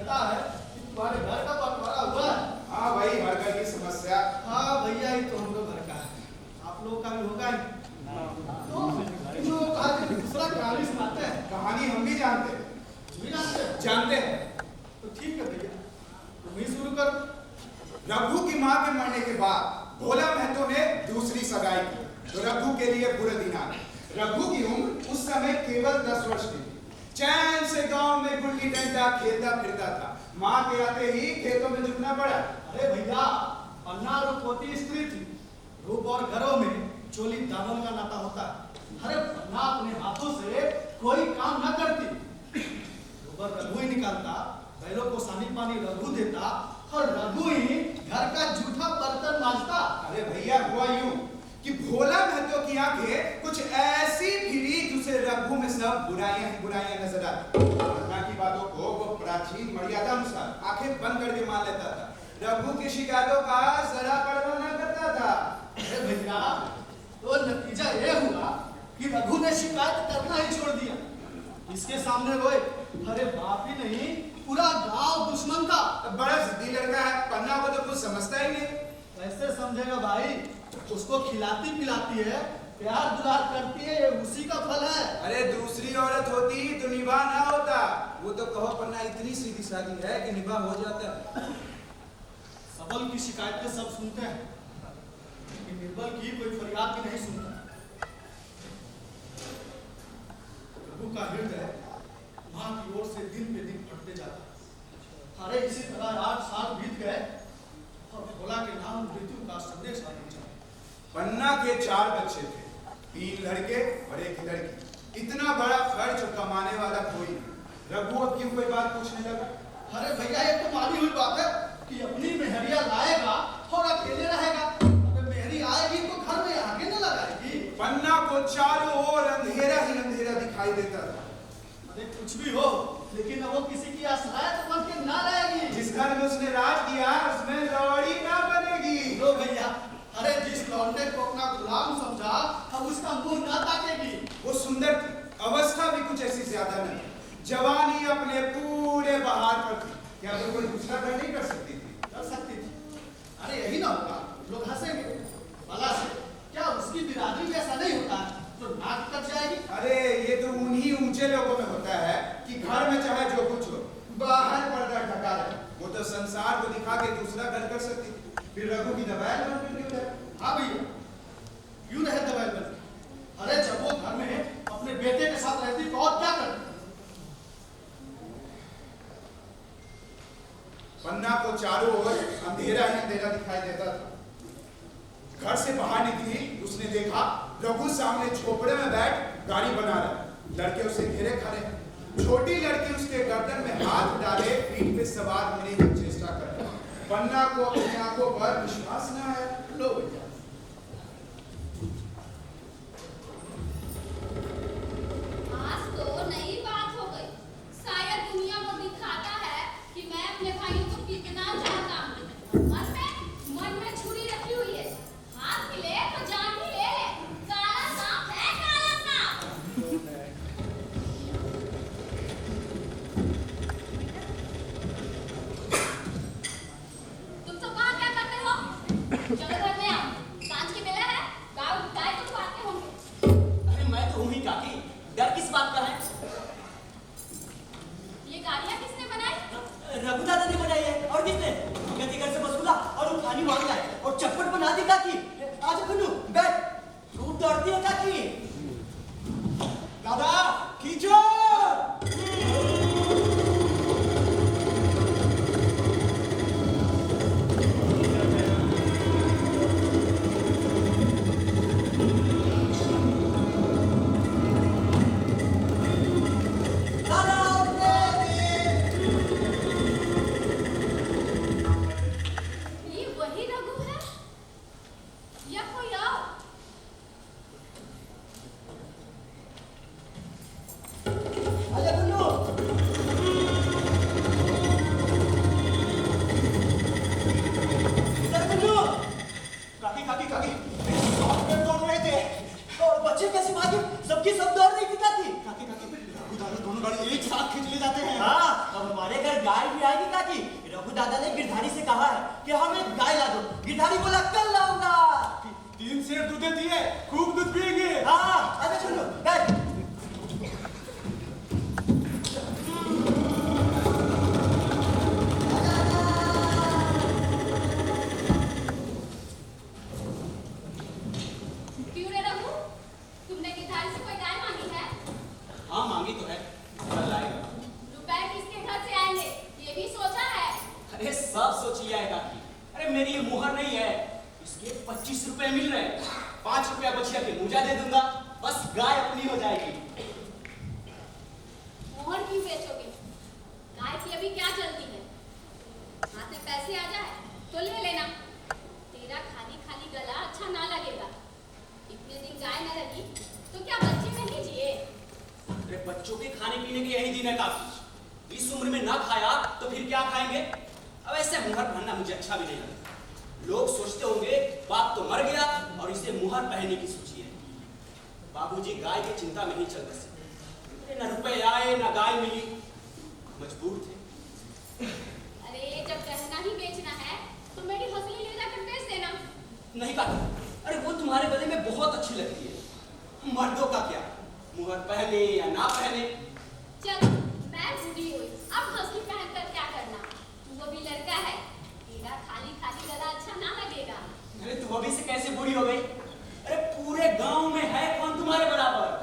लगता है कि तुम्हारे घर का बंटवारा हुआ है। हाँ भाई, हर घर की समस्या। हाँ भैया, ही तो हम लोग घर का है, आप लोगों का भी होगा ही। तो तुम लोग कहा कि दूसरा कहानी सुनाते हैं। कहानी हम भी जानते हैं। भी जानते हैं? जानते हैं। तो ठीक है भैया, तुम ही शुरू करो। रघु की मां के मरने के बाद भोला महतो ने दूसरी सगाई की, तो रघु के लिए बुरे दिन आ गए। रघु की उम्र उस समय केवल 10 वर्ष की थी। चैन से गांव में गुल्ली डंडा खेलता फिरता था। मां के आते ही खेतों में झुकना पड़ा। अरे भैया, पन्ना रूपवती स्त्री थी। रूप और घरों में चोली दामन का नाता होता है। अरे पन्ना अपने हाथों से कोई काम न करती, गोबर रघु ही निकालता, बैलों को सानी पानी रघु देता और रघु ही घर का जूठा बर्तन मांजता। अरे भैया, हुआ यूं कि भोला महतो की आंखें कुछ ऐसी फिरी जिसे रघु में सब बुराइयां ही बुराइयां नजर आती। पन्ना की बातों को वो प्राचीन मर्यादा अनुसार आंखें बंद करके मान लेता था। रघु की शिकायतों का जरा परवाह न करता था। अरे भैया, तो नतीजा ये हुआ कि रघु ने शिकायत करना ही छोड़ दिया। इसके सामने रोए। अरे बाप ही नहीं, पूरा गांव दुश्मन था। बड़ा जिद्दी लड़का है, पन्ना को तो कुछ समझता ही नहीं। कैसे समझेगा भाई? उसको खिलाती पिलाती है, प्यार दुलार करती है, ये उसी का फल है। अरे दूसरी औरत होती तो निभा ना होता। वो तो कहो पन्ना इतनी सीधी सादी है कि निभा हो जाता। सबल की शिकायतें सब सुनते हैं, लेकिन निर्बल की कोई फरियाद भी नहीं सुनता। रघु का हृदय मां की ओर से दिन पे दिन बढ़ते जाता। अरे इसी तरह 8 साल बीत गए और भोला के नाम मृत्यु का संदेश आ पहुंचा। पन्ना के 4 बच्चे थे, 3 लड़के और 1 लड़की। इतना बड़ा खर्च कमाने वाला कोई नहीं। रघु अब क्यों कोई बात पूछने लगा? अरे भैया, ये तो मानी हुई बात है कि अपनी मेहरिया लाएगा और अकेले रहेगा। अबे मेहरी आएगी तो घर में आगे न लगाएगी। पन्ना को चारों ओर अंधेरा ही अंधेरा दिखाई देता था। अरे कुछ भी हो, लेकिन अब वो किसी की आश्रय तो बन के ना रहेगी। जिस घर में उसने राज किया उसमें लौड़ी ना बनेगी। लो भैया, अरे जिस लौंडे को अपना गुलाम समझा, अब उसका मुंह ना ताकेगी। वो सुंदर थी, अवस्था भी कुछ ऐसी ज्यादा नहीं। जवानी अपने पूरे बहार पर थी। क्या वो कोई दूसरा घर नहीं कर सकती थी? कर सकती थी। अरे यही ना होगा, लोग हंसेंगे भला से। क्या उसकी बिरादरी जैसा नहीं होता है जो नाक कट जाएगी? अरे ये तो उन्हीं ऊंचे लोगों में होता है कि घर में चाहे जो कुछ हो, बाहर पर्दा ढका रहे। वो तो संसार को दिखा के दूसरा घर कर सकती थी। फिर रघु की दबाएं क्यों रहे? हाँ भैया, क्यों रहे दबाएं बन? अरे जब वो घर में अपने बेटे के साथ रहती तो और क्या करती? पन्ना को चारों ओर अंधेरा ही अंधेरा दिखाई देता था। घर से बाहर निकली, उसने देखा रघु सामने झोपड़े में बैठ गाड़ी बना रहा। लड़के उसे घेरे खड़े हैं। छोटी लड़की उसके गर्दन में हाथ डाले पीठ पे सवार होने की चेष्टा कर रही। पन्ना को अपनी आंखों पर विश्वास न आया। लो भैया, आज तो नई बात हो गई। शायद दुनिया को दिखाता है कि मैं अपने भाइयों को कितना चाहता हूँ। मन में छुरी रखी हुई है, हाथ हिले तो जान भी ले ले। काला सांप है, काला सांप। तुम सब वहाँ क्या करते हो? चलो घर में आओ, सांझ की बेला है, गाय को खवाते होंगे। अरे मैं तो हूँ ही काकी, डर किस बात का है? ये गाड़ियाँ किसने बनाई? रघु दादा ने बनाई है। और किसने? गति घर से वसूला और वो पानी मांग लाए और चप्पट बना दी काकी। आज खन्नू बैठ, तू डरती है काकी? दादा खींचो। गाय भी आएगी काकी? रघु दादा ने गिरधारी से कहा है कि हमें गाय ला दो। गिरधारी बोला कल लाऊंगा। 3 सेर दूध देती है, खूब दूध पिएंगे। हाँ, अबे सुनो, गाय। क्यों रे रघु? तुमने गिरधारी से कोई गाय मांगी है? हाँ मांगी तो है, कल लाएगा। रुपए किसके घर से आएंगे ये भी सोचा है? अरे सब सोच लिया है काकी। अरे मेरी ये मुहर नहीं है, इसके 25 रुपए मिल रहे हैं। 5 रुपया बचिया के मुझा दे दूंगा, बस गाय अपनी हो जाएगी। मोहर क्यों बेचोगे? गाय की अभी क्या चलती है? हाथ में पैसे आ जाए तो ले लेना। तेरा खाली खाली गला अच्छा ना लगेगा। इतने दिन गाय न रही तो क्या बच्चे नहीं जिए? अरे बच्चों के खाने पीने के यही दिन है काकी। इस उम्र में ना खाया तो फिर क्या खाएंगे? अब ऐसे मुहर पहनना मुझे अच्छा भी नहीं लगता। लोग सोचते होंगे बाप तो मर गया और इसे मुहर पहनने की सोची है। बाबूजी गाय की चिंता में ही चल बसे। अरे न रुपए आए न गाय मिली, मजबूर थे। अरे जब गहना ही बेचना है तो मेरी हंसली ले जाकर बेच देना। नहीं काकी, अरे वो तुम्हारे गले में बहुत अच्छी लगती है। मर्दों का क्या, मुहर पहने या ना पहने। चल मैं बूढ़ी हुई, अब हंसली पहनकर क्या करना? तू वो भी लड़का है, तेरा खाली खाली गला अच्छा ना लगेगा। अरे तू अभी से कैसे बूढ़ी हो गई? अरे पूरे गांव में है कौन तुम्हारे बराबर?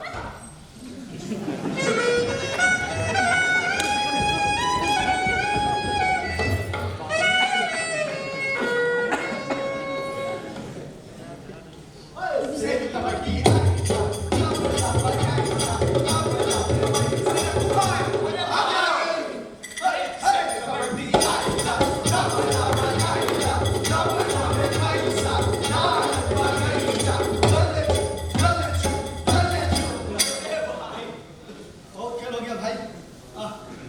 बहुत खेल हो गया भाई।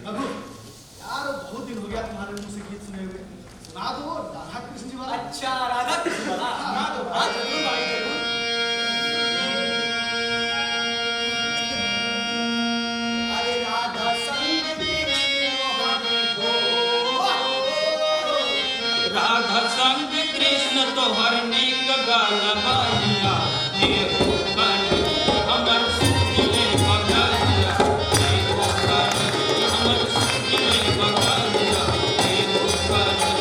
रघु यार बहुत दिन हो गया तुम्हारे मुंह से गीत सुने हुए। सुना दो राधा कृष्ण जी वाला। अच्छा राधा कृष्ण वाला। सुना दो हाँ भाई। जरूर भाई जरूर। अरे राधा संग कृष्ण मोहन को। राधा संग कृष्ण तोहर नीक गाना बाजिया देहो कानी हमर सुनिए बगालिया देहो कानी हमर सुनिए बगालिया देहो कानी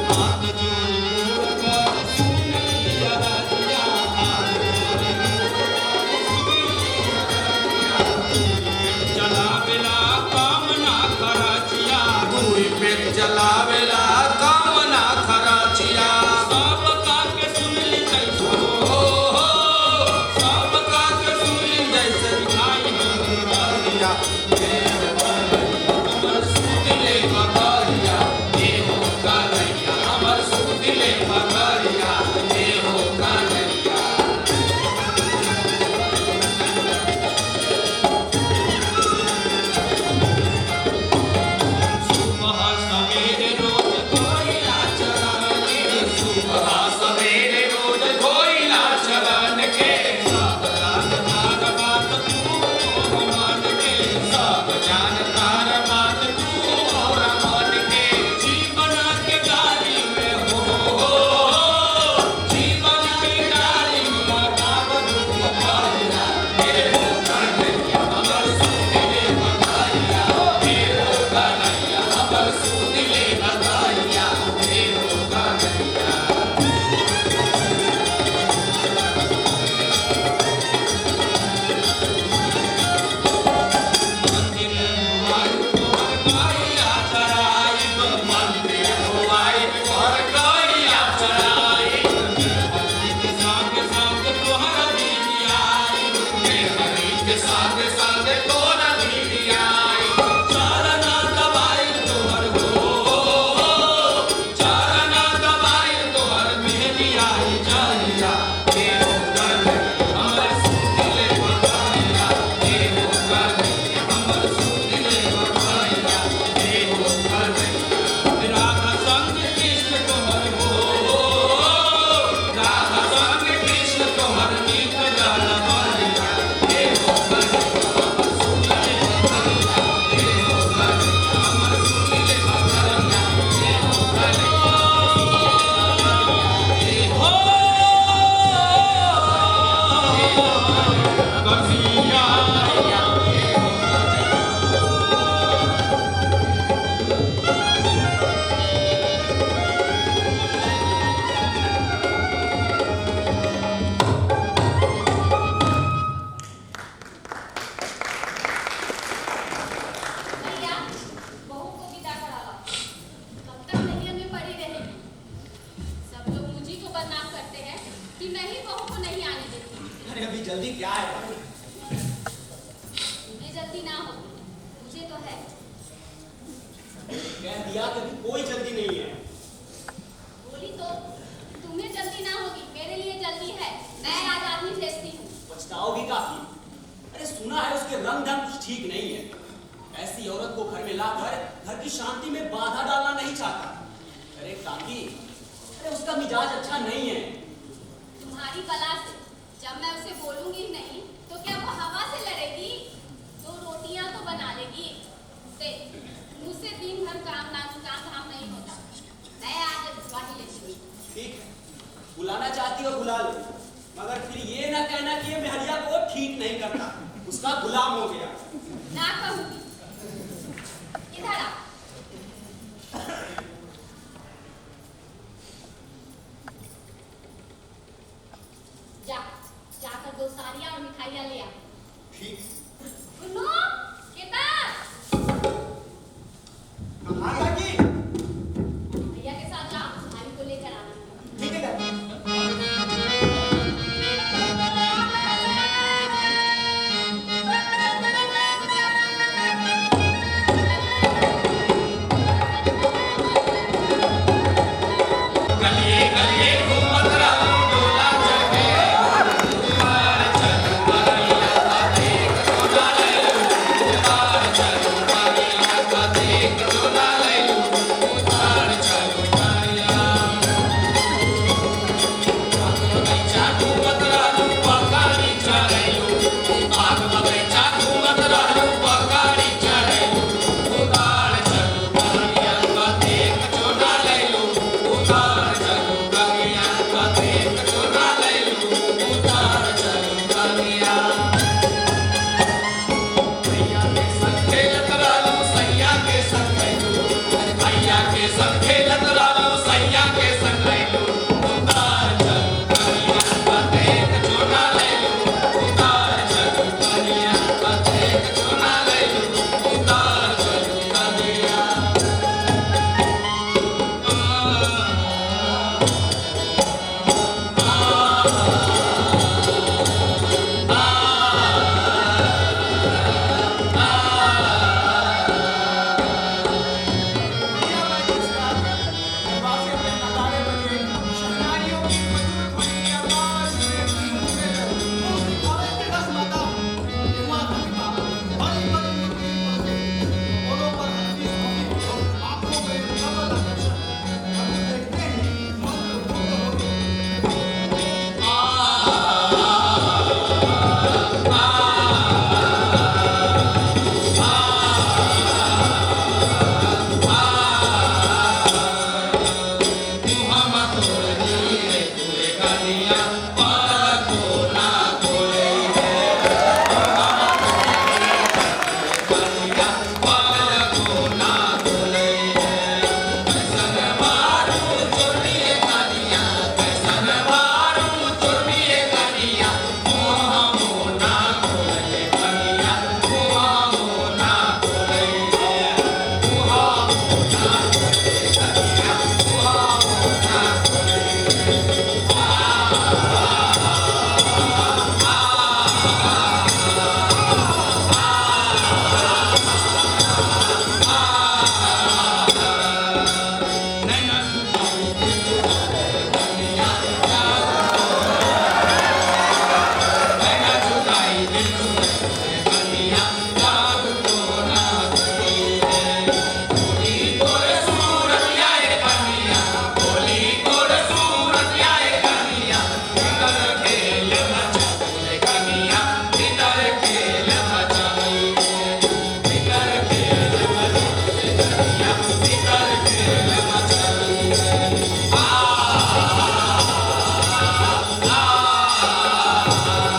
हाथ जोड़ कर सुनिया राजिया हाथ जोड़ चला बेला कामना कराचिया हुई पे कभी आया भैया बहू को विदा करा लो। कब तक नैया में पड़ी रहेगी? सब लोग मुझी को बदनाम करते हैं कि मैं ही बहू को नहीं आने देती। अरे अभी जल्दी क्या है भाई? तुम्हें जल्दी ना हो, मुझे तो है। कह दिया कि अभी कोई जल्दी नहीं है। बोली तो तुम्हें जल्दी ना होगी, मेरे लिए जल्दी है। मैं आज आदमी भेजती हूँ। पछताओगी काफी। अरे सुना है उसके रंग ढंग कुछ ठीक नहीं है। ऐसी औरत को घर में लाकर घर की शांति में बाधा डालना नहीं चाहता। अरे काकी, अरे उसका मिजाज अच्छा नहीं है। तुम्हारी बला से जब मैं उसे बोलूंगी ही नहीं तो क्या वो हवा से लड़ेगी? दो रोटियां तो बना लेगी। देख, मुझसे दिन भर काम धाम नहीं होता। मैं आज वाही लेती हूँ। ठीक है, बुलाना चाहती हो बुला लो, मगर फिर ये ना कहना कि ये मेहरिया को ठीक नहीं करता, उसका गुलाम हो गया। ना कहूंगी। इधर आ। जा, जाकर दो साड़ियां और मिठाइयां ले आ। ठीक। सुनो, केदार, हाँ काकी भैया के साथ जाओ, भाई को लेकर आना। ठीक है काकी। गलिए गलिए घूमत रहूं डोला चढ़े ऊपर छत पर या देख सुना ले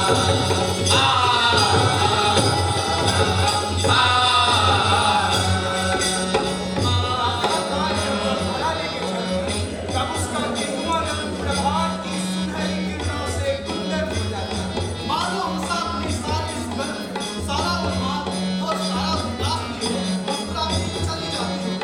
तब उसका गेहुआ रंग प्रभात की सुनहरी किरणों से गुंदर हो जाता है। मानो हंसा अपनी सारी सुगंध, सारा उन्माद और सारा विलाप लिए मुस्कुराती चली जाती है।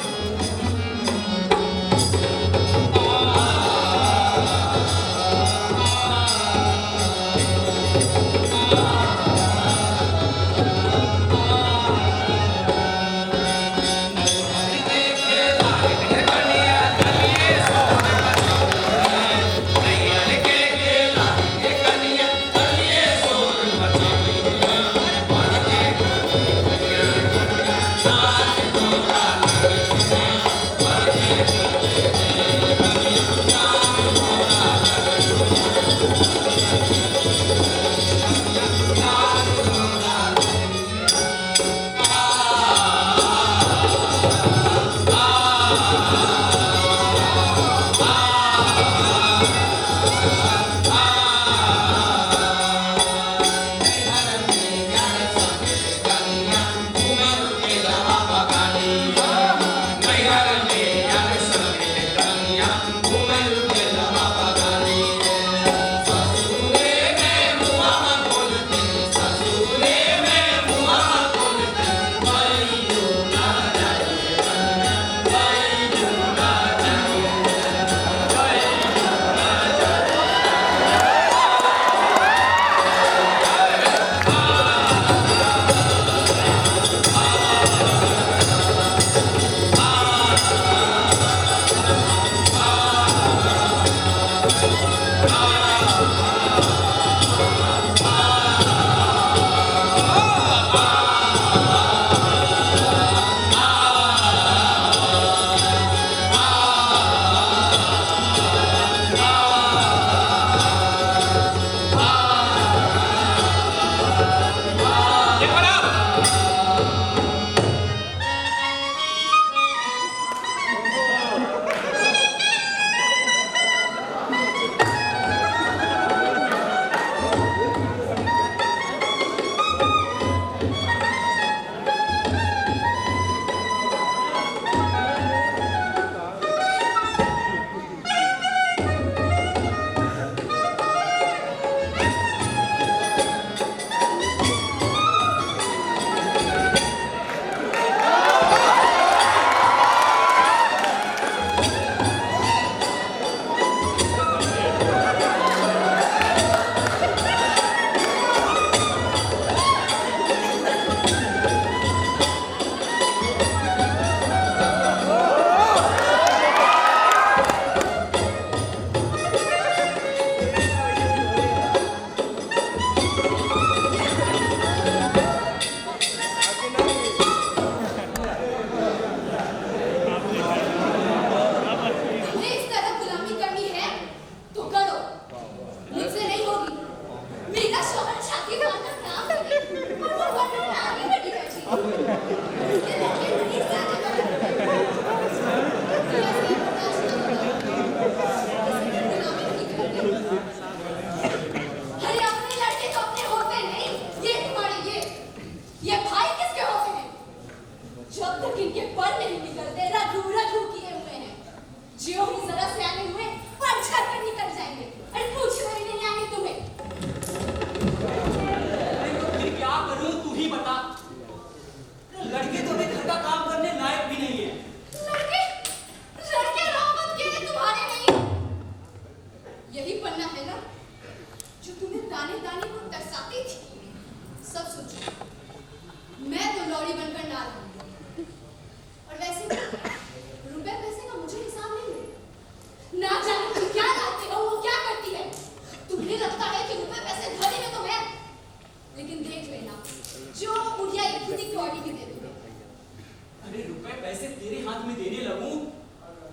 पैसे तेरे हाथ में देने लगूं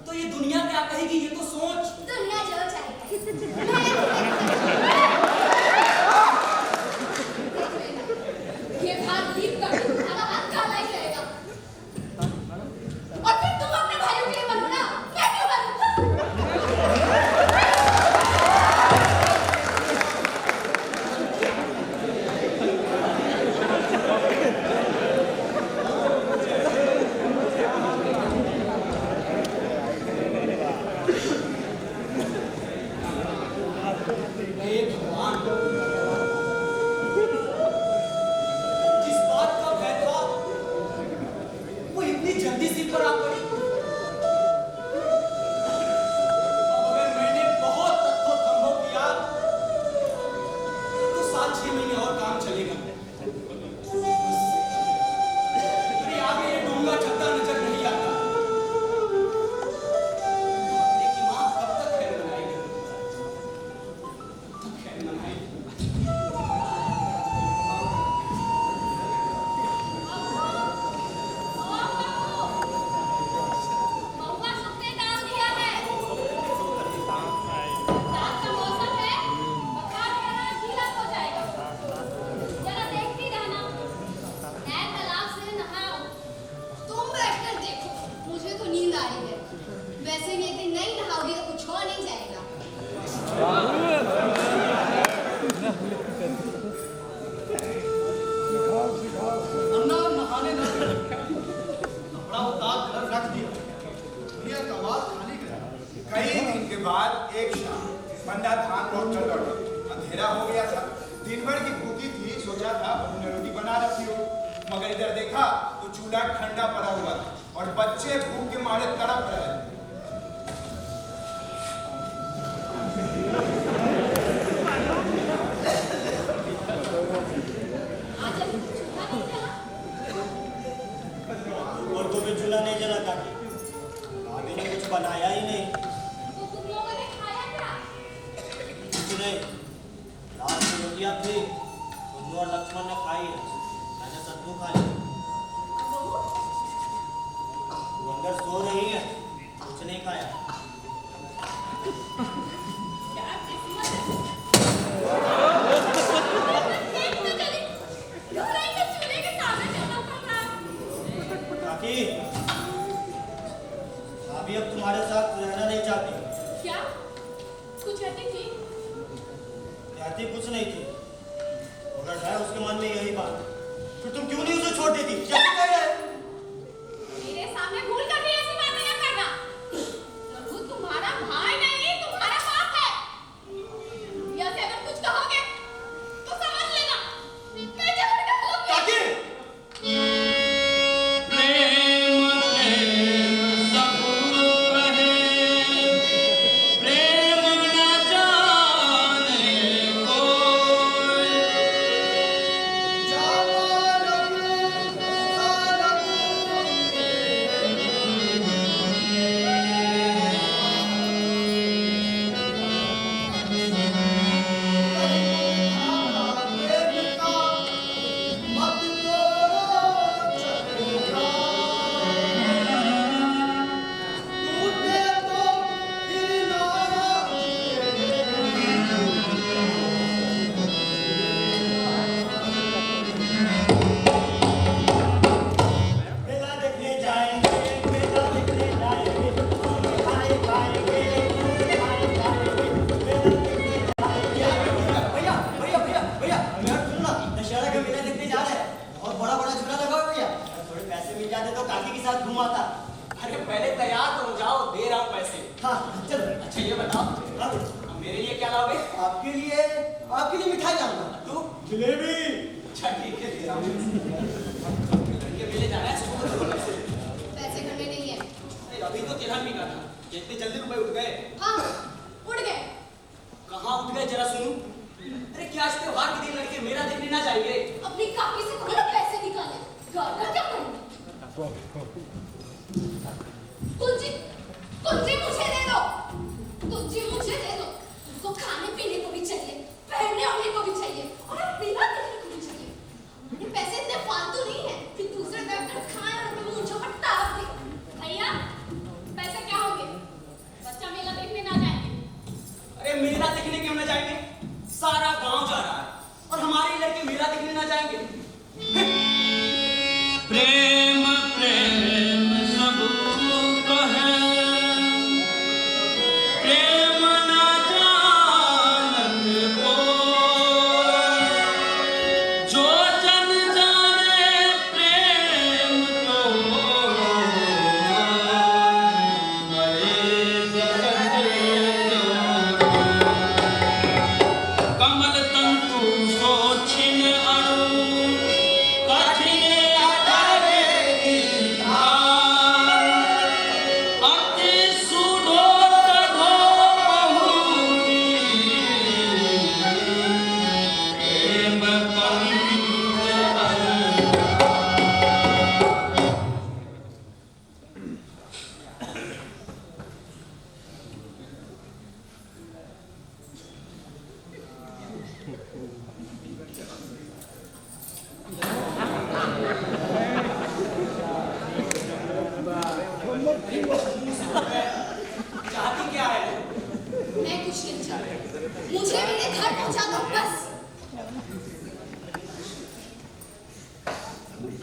तो ये दुनिया क्या कहेगी, ये तो सोच। दुनिया जो चाहेगी। ये भाग दीप का तुम्हारा हाथ काला ही रहेगा। 5-6 महीने और काम चलेगा। फिर आगे ये डूंगा छत्ता नजर नहीं आता। बकरे की माँ कब तक खैर मनाएगी? कब खैर मनाएगी? महुआ सूखने डाल दिया है। रात का मौसम है, बखार मेरा गीला हो जाएगा। जरा देखती रहना। नए तालाब से नहाओ। तुम बैठकर देखो, मुझे तो नींद आ रही है। वैसे भी एक दिन नहीं नहाओगी तो कुछ हो नहीं जाएगा। अन्ना नहाने न गए। कपड़ा उतार कर रख दिया। ये कबाब खाने गया। कई दिन के बाद एक शाम बंदा धान रोड कर लौटा। अंधेरा हो गया था। दिन भर की भूखी थी, सोचा था बहू ने रोटी बना रखी हो, मगर इधर देखा तो चूल्हा ठंडा पड़ा हुआ था और बच्चे भूख के मारे तड़प रहे थे। आज अभी चूल्हा नहीं जला। और तो भी चूल्हा नहीं जला काकी। भाभी ने कुछ बनाया ही नहीं। तो तुम लोगों ने खाया क्या? कुछ नहीं। रात की रोटियां थी, उन्नू और लक्ष्मण ने खाई है। मैंने सत्तू खा लिया। बहू, वो अंदर सो रही है, कुछ नहीं खाया। क्या किस्मत है। एक तो चली, घबराई तो चूल्हे के सामने चलना पड़ रहा है। काकी, भाभी अब तुम्हारे साथ रहना नहीं चाहती। क्या? कुछ कहती थी? कहती कुछ नहीं थी। अगर है उसके मन में यही बात, फिर तुम क्यों नहीं उसे छोड़ देती? क्या कह रहे हैं? मेरे सामने भूल कर भी ऐसी बातें न करना। प्रभु तुम्हारा भाई नहीं, तुम्हारा बाप है। या से अगर कुछ कहोगे तो समझ लेना मैं जहर का हो गया। काकी! प्रेम सब कहे, प्रेम न जाने कोई। मेला देखने जाएंगे, मेला देखने जाएंगे, खाए खाएंगे, खाए खाएंगे, मेला देखने जाएंगे। भैया, भैया, भैया, भैया, यार सुनो ना, दशहरा का मेला देखने जा रहे हैं। बहुत बड़ा बड़ा झूला लगा हुआ है भैया। थोड़े पैसे मिल जाते तो काकी के साथ घुमाता। अरे पहले तैयार तो हो जाओ, दे रहा हूं पैसे। हाँ, चलो। अच्छा ये बताओ, हाँ, अब मेरे लिए क्या लाओगे? आपके लिए मिठाई लाऊंगा। तू? जलेबी। अच्छा ठीक है, दे रहा हूं। लड़के मेले जाना है, सुबह तो बोला से। पैसे घर में नहीं है। अरे अभी तो तिलहन भी का था, इतने जल्दी रुपए उठ गए। हाँ, उड़ गए। कहाँ उठ गए जरा सुनूं? अरे क्या इस त्योहार के दिन लड़के मेला देखने ना जाएंगे? अपनी काकी से कहो ना पैसे निकाले। घर का क्या करेंगे? कुंजी, कुंजी मुझे दे दो। कुंजी मुझे दे दो। उनको खाने पीने को भी चाहिए, पहनने ओढ़ने को भी चाहिए और मेला देखने को भी चाहिए। ये पैसे इतने फालतू नहीं है कि दूसरे बैठकर खाएं और अपने मुंह पर ताप दें। भैया, पैसे क्या होंगे? बच्चा मेला देखने ना जाएंगे। अरे मेला देखने क्यों ना जाएंगे? सारा गांव जा रहा है और हमारे लड़के मेला देखने ना जाएंगे? प्रेम प्रेम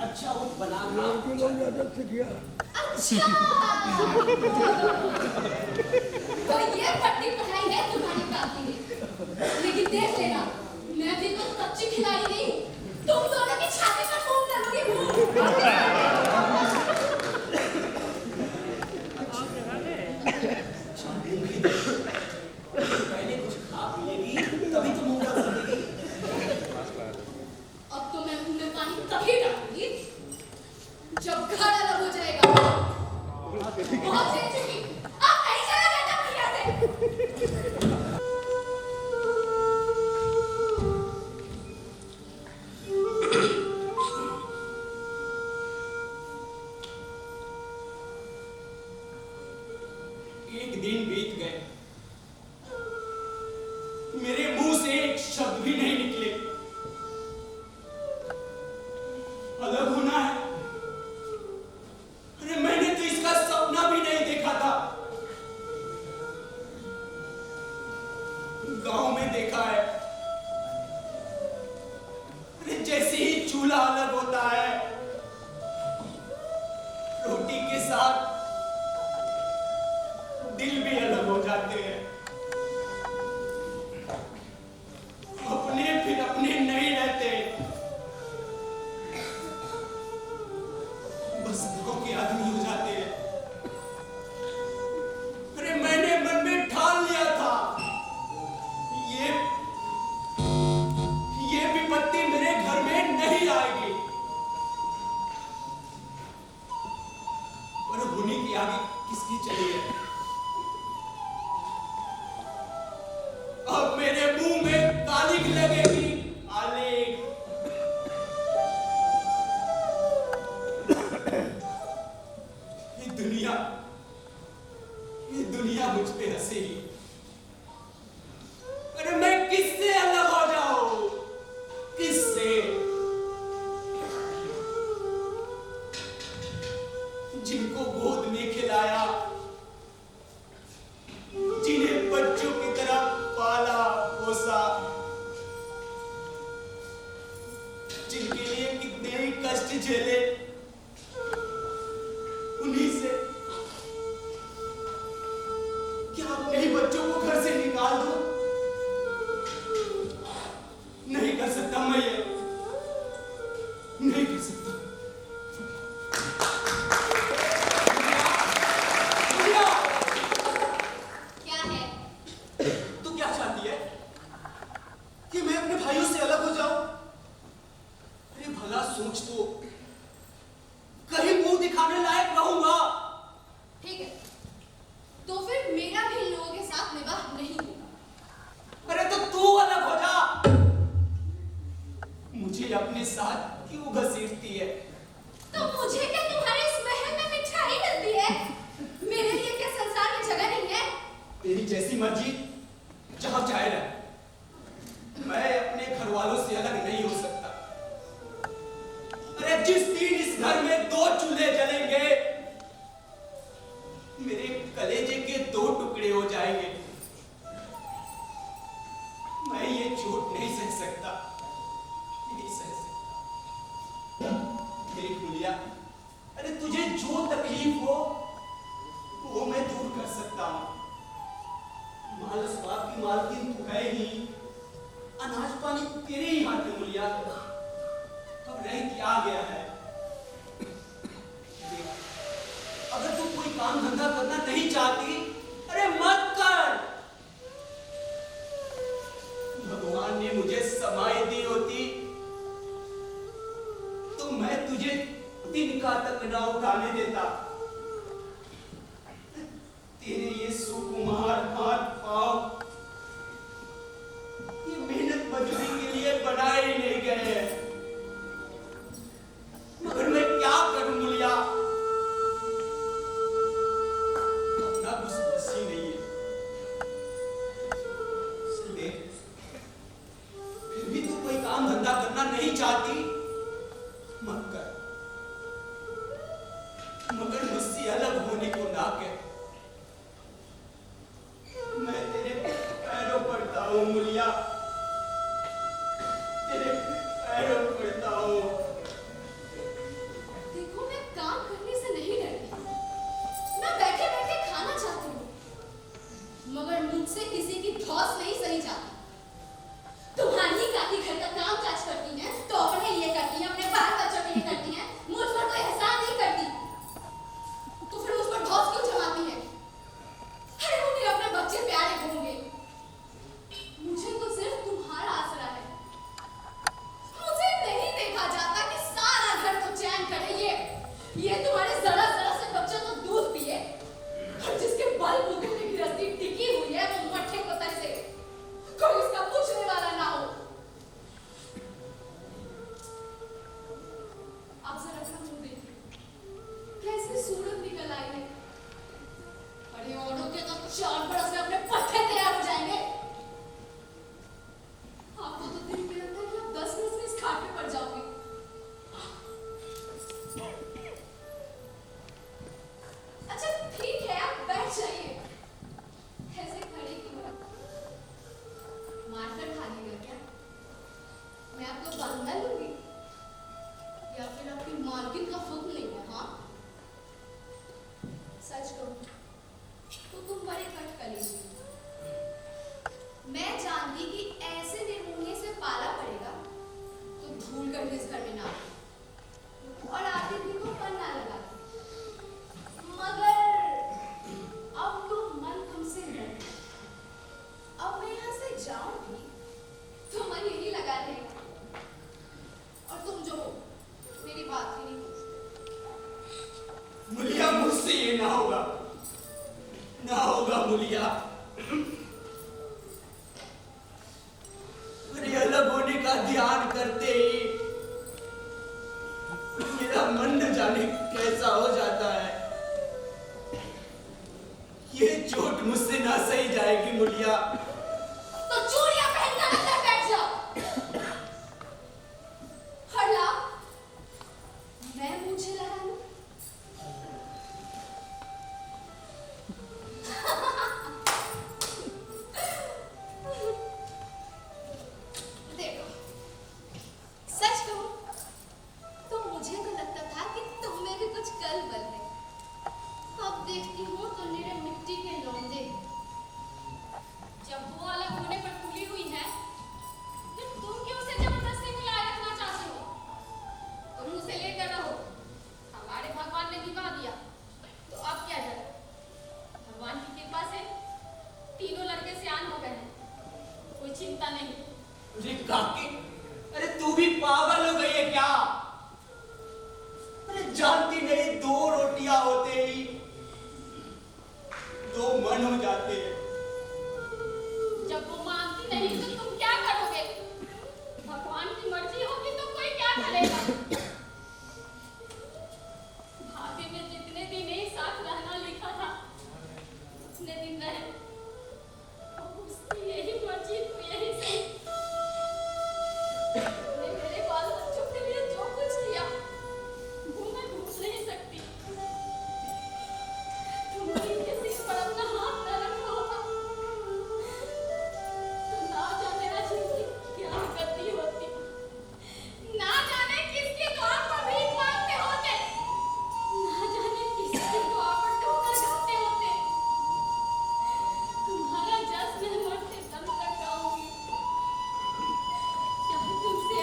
अच्छा वो बना के अच्छा तो ये पट्टी पढ़ाई है तुम्हारी काफी है, लेकिन देख लेना मैं भी तो कच्ची खिलाड़ी नहीं हूँ, तुम दोनों की छाती पर फूंक डालूंगी हूँ। पहले कुछ खा पी लेगी तभी तो मुंह कर सकेगी। अब तो मैं मुंह में पानी तभी डालूंगी जब घर अलग हो जाएगा। बहुत देर चुकी, अब नहीं चला जाता भैया से। एक दिन बीत गए, मेरे मुंह से एक शब्द भी नहीं निकले। अलग होना है, अरे मैंने तो इसका सपना भी नहीं देखा था। गांव में देखा है, अरे जैसे ही चूल्हा अलग होता है, रोटी के साथ दिल भी अलग हो जाते हैं। अपने फिर अपने नहीं रहते, बस गांव के आदमी हो जाते हैं। अरे मैंने मन में ठान लिया था ये विपत्ति मेरे घर में नहीं आएगी, और होने की आगे किसकी चली है। अब मेरे मुंह में कालिक लगेगी, आलेख। ये दुनिया मुझ पे हंसेगी। अरे मैं किससे अलग हो जाऊं, किससे? जिनको गोद में खिलाया, जिन्हें बच्चों की तरह पाला पोसा, जिनके लिए कितने ही कष्ट झेले, उन्हीं से क्या अपने ही बच्चों को घर से निकाल दो? नहीं कर सकता मैं ये, नहीं कर सकता। क्या है? तू क्या चाहती है कि मैं अपने भाइयों से अलग हो जाऊं? अरे भला सोच तो, कहीं मुंह दिखाने लायक रहूंगा। ठीक है, तो फिर मेरा भी इन लोगों के साथ विवाह नहीं होगा। अरे तो तू अलग हो जा। मुझे अपने साथ क्यों घसीटती है? तो मुझे क्या तुम्हारे इस महल में मिठाई मिलती है? मेरे लिए क्या संसार में जगह नहीं है? तेरी जैसी मर्जी, जहां चाहे रह। मैं अपने घर वालों से अलग नहीं हो सकता। अरे जिस दिन इस घर में 2 चूल्हे जलेंगे, मेरे कलेजे के 2 टुकड़े हो जाएंगे। मैं ये चोट नहीं सह सकता, नहीं सह सकता। देख मुलिया, अरे तुझे जो तकलीफ हो वो मैं दूर कर सकता हूं। माल अस्बाब की मालकिन तू है ही, अनाज पानी तेरे ही हाथ में मुलिया। अब रह क्या गया है? देख, अगर तू कोई काम धंधा करना नहीं चाहती, अरे मत कर। भगवान ने मुझे समाई दी होती तो मैं तुझे तिनका तक न उठाने देता। तेरे ये सुकुमार हाथ पांव ये मेहनत मजदूरी के लिए बनाए ही नहीं गए हैं। मगर मैं क्या करूं मुलिया? अपना कुछ बस ही नहीं है। देख, फिर भी तू कोई काम धंधा करना नहीं चाहती, मत कर। मगर मुझसे अलग होने को ना कह। मैं तेरे पैरों पड़ता हूं मुलिया, तेरे पैरों में पड़ता हूँ। देखो मैं काम करने से नहीं डरती, मैं बैठे बैठे खाना चाहती हूँ, मगर मुझसे किसी की धौंस नहीं सही जाती। तुम्हारी काकी घर का काम काज करती हैं तो अपने लिए करती हैं, अपने बाल बच्चों के लिए करती हैं, मुझ पर कोई एहसान नहीं करती, तो फिर मुझ पर धौंस क्यों जमाती हैं? अरे वो मेरे अपने बच्चे प्यारे होंगे, मुझे तो सिर्फ तुम्हारा आसरा है। मुझे नहीं देखा जाता कि सारा घर तो चैन करे, ये तुम्हारे जरा जरा से बच्चे तो दूध पिए और जिसके बल बूते में गृहस्थी टिकी हुई है वो मट्ठे को तक से कोई उसका पूछने वाला ना हो। आप जरा अपना मुंह देखिए, कैसे सूरत निकल आई है। अरे औरों के तो 4 बरस में अपने पट्टे तैयार हो जाएंगे, आपको तो दिल में लगता है कि आप 10 मिनट में इस खाट पे पड़ जाओगे। अच्छा ठीक है, आप बैठ जाइए, ऐसे खड़े क्यों हैं? मारकर खा लेगा क्या? मैं आपको बंदा लूंगी या फिर आपकी मालकिन का हुक्म नहीं है? हाँ सच कहो तो तुम बड़े कटकली हो। मैं जानती कि ऐसे निर्मोही से पाला पड़ेगा तो भूल कर भी इस घर में ना आती और आते भी को मन ना लगा, मगर अब तो मन तुमसे डरता। अब मैं यहाँ से जाऊंगी तो मन यही लगा रहेगा और तुम जो हो मेरी बात ही नहीं पूछते। मुलिया मुझसे ये ना होगा, ना होगा मुलिया। अरे अलग होने का ध्यान करते ही मेरा मन न जाने कैसा हो जाता है। ये चोट मुझसे ना सही जाएगी मुलिया। तो चूड़ियां पहनकर अंदर बैठ जाओ। हरला, मैं मुझे लगा लूं। देखो, सच कहूं तो मुझे तो लगता था कि तुम में भी कुछ कल बल है। अब देखती हूँ तो निरे मिट्टी के लौंदे। जब वो अलग होने पर तुली हुई है, फिर तुम क्यों उसे जबरदस्ती मिलाए रखना चाहते हो? तुम उसे लेकर रहो, हमारे भगवान ने निभा दिया, तो अब क्या डर? भगवान की कृपा से तीनों लड़के सियान हो गए हैं, कोई चिंता नहीं। अरे काकी, अरे तू भी पागल हो गई है क्या? अरे जानती नहीं, 2 रोटियां होते ही 2 मन हो जाते हैं। जब वो मानती नहीं तो तुम क्या करोगे? भगवान की मर्जी होगी तो कोई क्या करेगा? भाग्य में जितने दिन एक साथ रहना लिखा था उतने दिन रहे, उसकी यही मर्जी तो यही सही। तुमने मेरे बाल बच्चों के लिए जो कुछ किया वो मैं भूल नहीं सकती। तुम्हारी किसी पर अपना हाथ न रखा होता तो ना जाने ना जिंदगी क्या करती होती, ना जाने किसकी दुआ पर भीख मांगते होते, ना जाने किसकी दुआ पर ठोकर खाते होते। तुम्हारा जश्न मरते दम तक गाऊंगी, चाहे तुमसे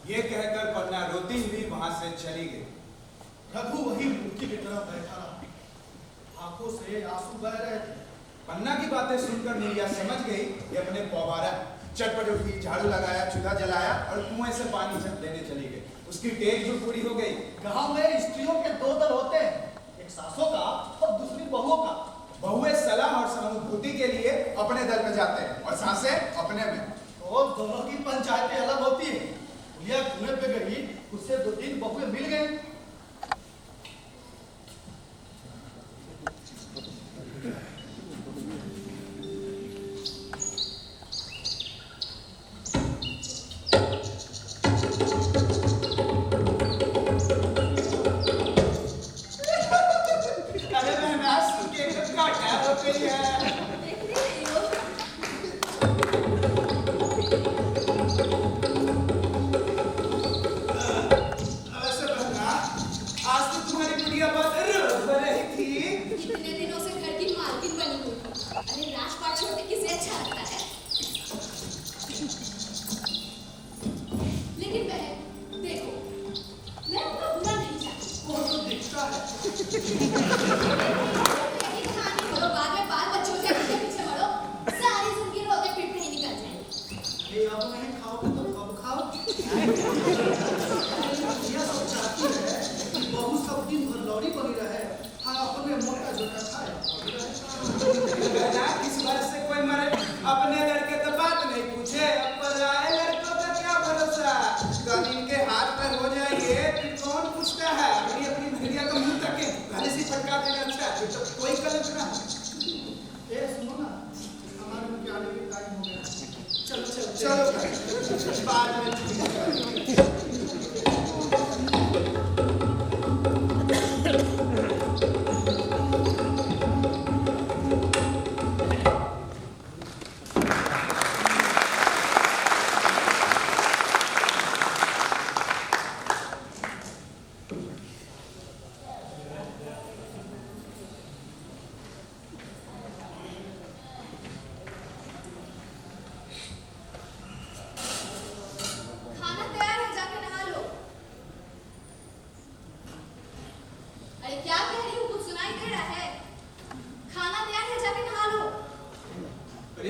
ये कहकर पन्ना रोती हुई वहां से चली गई। रघु वही मूर्ति की तरफ बैठा रहा, आंखों से आंसू बह रहे थे। पन्ना की बातें सुनकर मीरिया समझ गई कि अपने पौवारा चटपट उठी, झाड़ू लगाया, चूल्हा जलाया और कुएं से पानी लेने चली गई। उसकी टेक भी पूरी हो गई। गांव में स्त्रियों के दो दल होते हैं, एक सासों का और दूसरी बहुओं का। बहुएं सलाह और सहानुभूति के लिए अपने दल में जाते हैं और सासें अपने में। तो दोनों की पंचायतें अलग होती है। भैया कुएं पे गई, उससे 2-3 बहुएं मिल गई।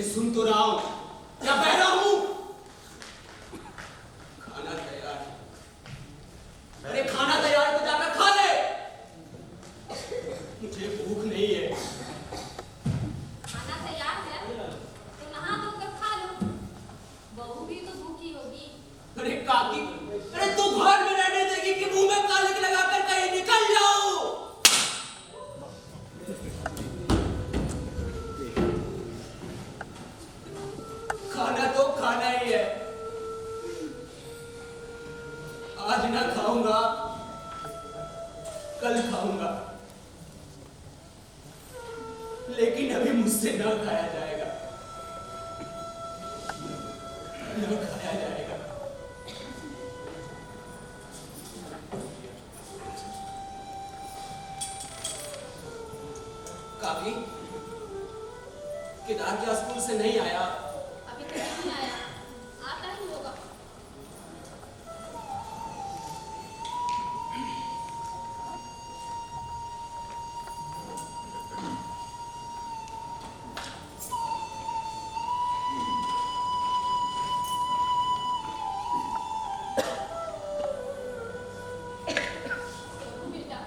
सुन तो रहा हूं, क्या बह रहा हूं? खाना तैयार है। अरे खाना तैयार तो जाकर खा ले। मुझे भूख नहीं है। खाना तैयार है तो नहा धोकर खा लो। बहू भी तो भूखी होगी। अरे काकी, अरे तू घर में रहने देगी कि मुंह में कालिक लगाकर कहीं निकल जाओ? खाना तो खाना ही है। आज ना खाऊंगा, कल खाऊंगा, लेकिन अभी मुझसे ना खाया जाएगा, ना खाया जाएगा। काकी, केदार क्या स्कूल से नहीं आया? अभी तक नहीं आया, आता ही होगा। बेटा,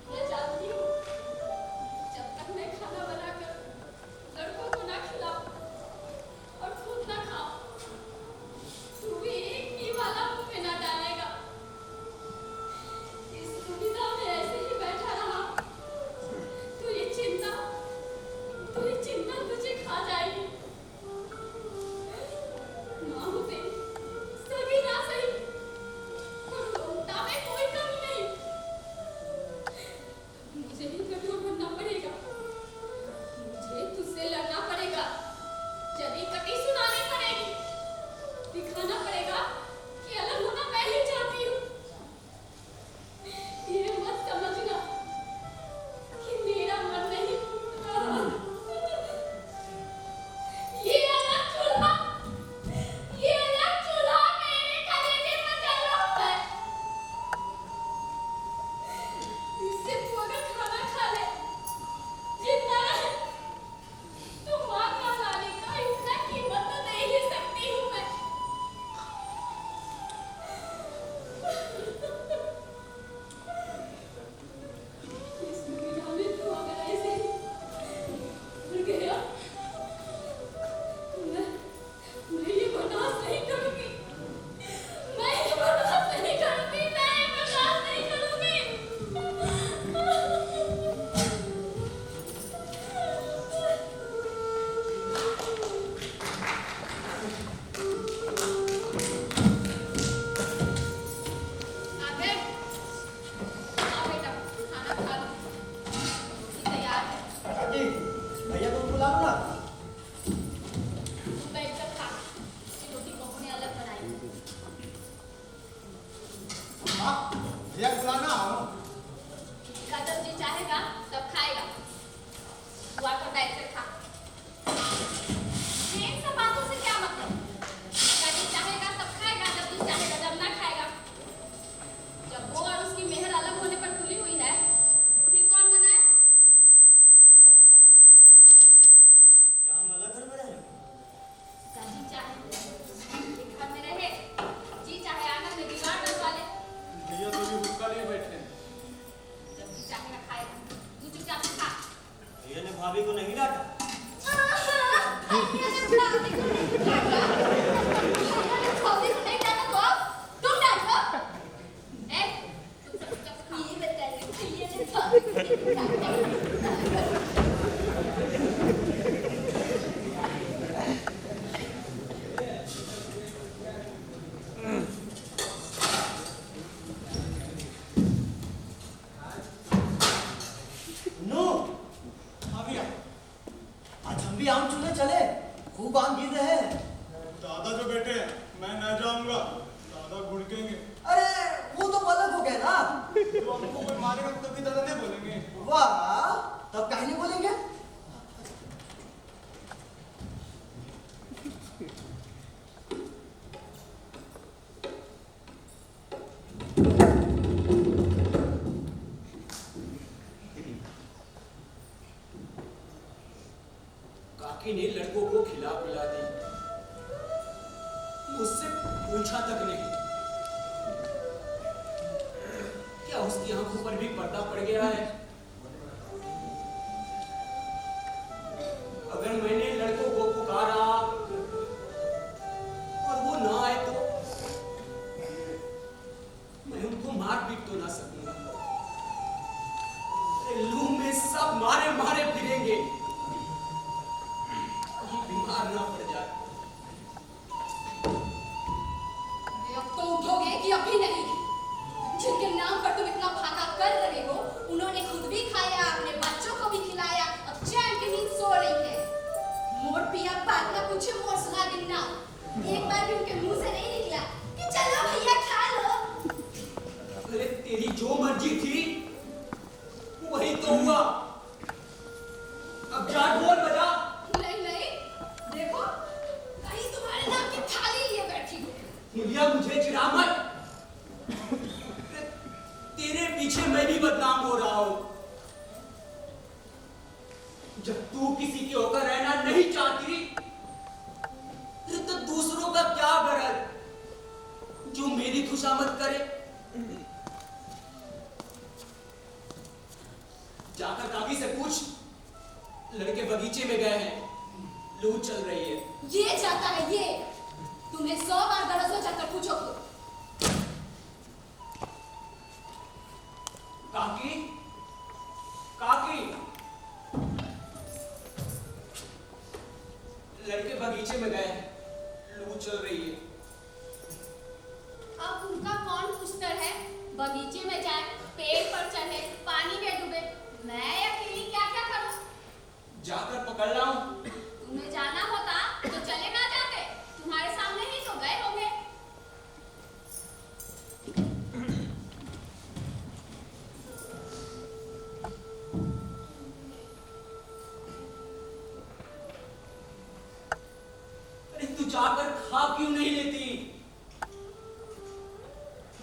मैं जानती हूँ, जब तक मैं खाना बनाकर लड़कों को ना खिलाऊं और खुद ना घर में रहे? जी चाहे एक घर में रहे, जी चाहे आंगन में दीवार डलवा ले। भैया तो भी हुक्का लिए बैठे हैं। जब जी चाहे ना खाए, तू चुपचाप से खा। भैया ने भाभी को नहीं डांटा? भैया ने भाभी को नहीं डांटा। भैया ने भाभी को नहीं डांटा तो अब तुम डांटो। ए, तुम सब चुपचाप से खा। ये बताइए, भैया ने भाभी को नहीं डांटा। नो, हाँ भैया। आज हम भी आम चूल्हे चले, खूब आम गिर रहे हैं। दादा जो बैठे हैं, मैं न जाऊंगा, दादा घुड़केंगे। अरे वो तो अलग हो गए ना। तो हमको कोई मारेगा तो भी दादा नहीं बोलेंगे। वाह, तब काहे नहीं बोलेंगे? काकी ने लड़कों को खिला पिला दी, मुझसे पूछा तक नहीं। क्या उसकी आंखों पर भी पर्दा पड़ गया है? अगर मैंने लड़कों को पुकारा और वो ना आए तो मैं उनको मार पीट तो ना सकूंगा। लू में सब मारे मारे फिरेंगे, बीमार ना पड़ जाए। अब तो उठोगे कि अभी नहीं? जिनके नाम पर तुम इतना भागा कर रहे हो, उन्होंने खुद भी खाया, अपने बच्चों को भी खिलाया, अब चैन की नींद सो रही है। मोर पिया बात ना पूछे, मोर सुना देना। एक बार भी उनके मुंह से नहीं निकला कि चलो भैया खा लो। अरे तेरी जो मर्जी थी वही तो हुआ। अब जाट बोल बजा। नहीं नहीं, देखो कहीं तुम्हारे नाम की थाली लिए बैठी हो। मुलिया मुझे चिढ़ा मत। तेरे पीछे मैं भी बदनाम हो रहा हूं। जब तू किसी के होकर रहना नहीं चाहती तो दूसरों का क्या गरज जो मेरी खुशामद करे। जाकर काकी से पूछ, लड़के बगीचे में गए हैं, लू चल रही है। ये जाता है ये, तुम्हें 100 बार गरज हो जाकर पूछो खुद। काकी, काकी, लड़के बगीचे में गए हैं, लू चल रही है। अब उनका कौन पूछता है? बगीचे में जाए, पेड़ पर चढ़े, पानी में डूबे, मैं अकेली क्या क्या करूं? जाकर पकड़ लाऊं? तुम्हें जाना होता तो चले ना जाते, तुम्हारे सामने ही तो गए होंगे। अरे तू जाकर खा क्यों नहीं लेती?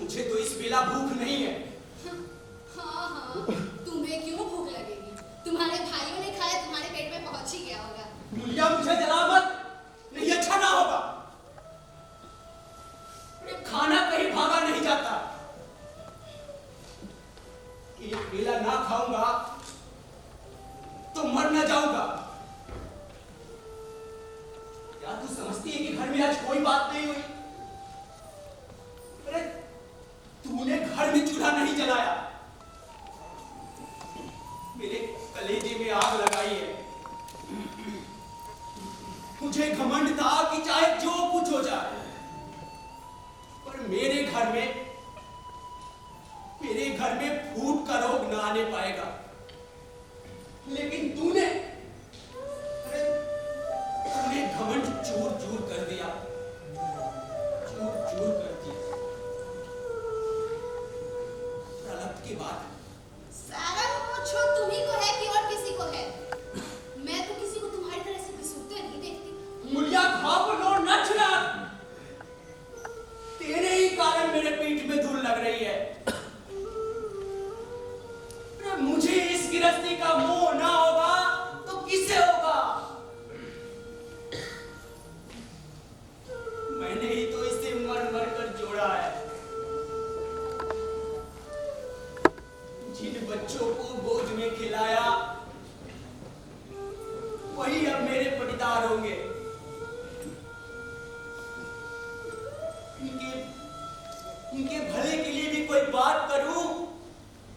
मुझे तो इस बेला भूख नहीं है। हाँ हाँ, तुम्हें क्यों भूख लगेगी? तुम्हारे भाइयों ने खाया, तुम्हारे पेट में पहुंच ही गया होगा। मुलिया मुझे जला मत, नहीं अच्छा ना होगा। अरे खाना कहीं भागा नहीं जाता। एक बेला ना खाऊंगा तो मर ना जाऊंगा। क्या तू समझती है कि घर में आज कोई बात नहीं हुई? अरे तूने घर में चूल्हा नहीं जलाया, मेरे कलेजे में आग लगाई है। मुझे घमंड था कि चाहे जो कुछ हो जाए, पर मेरे घर में फूट का रोग ना आने पाएगा। लेकिन तूने घमंड चूर चूर कर दिया, चूर चूर कर दिया। प्रलप की बात सारा पूछो तुम्ही को है कि और किसी को है? मैं तो किसी को तुम्हारी तरह से बिसूरते नहीं देखती। मुलिया घाव को लोड न छिड़ा। तेरे ही कारण मेरे पीठ में धूल लग रही है। मुझे इस गिरफ्ती का मोह ना होगा होंगे। इनके भले के लिए भी कोई बात करूं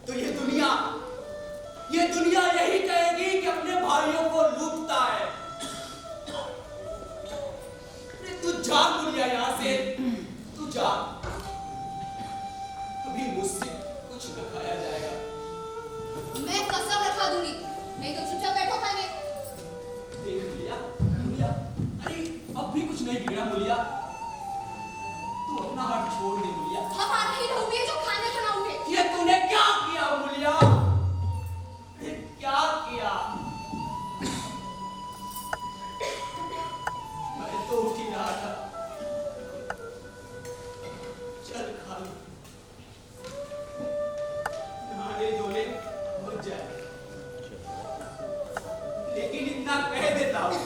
तो ये दुनिया यही कहेगी कि अपने भाइयों को लूटता है। अरे तू जा मुलिया यहां से, तू जा, अभी मुझसे कुछ न खाया जाएगा। मैं कसम रखा दूंगी, नहीं तो चुपचाप बैठो खाने। देख मुलिया, अरे अब भी कुछ नहीं बिगड़ा मुलिया, तू अपना हाथ छोड़ दे मुलिया। हम आ नहीं रहूंगे जो खाने बनाऊंगे। ये तूने क्या किया मुलिया? ये क्या किया? मैं तो उठ ही रहा था, चल खा लो, नहाने धोने हो जाए। लेकिन इतना कह देता हूं,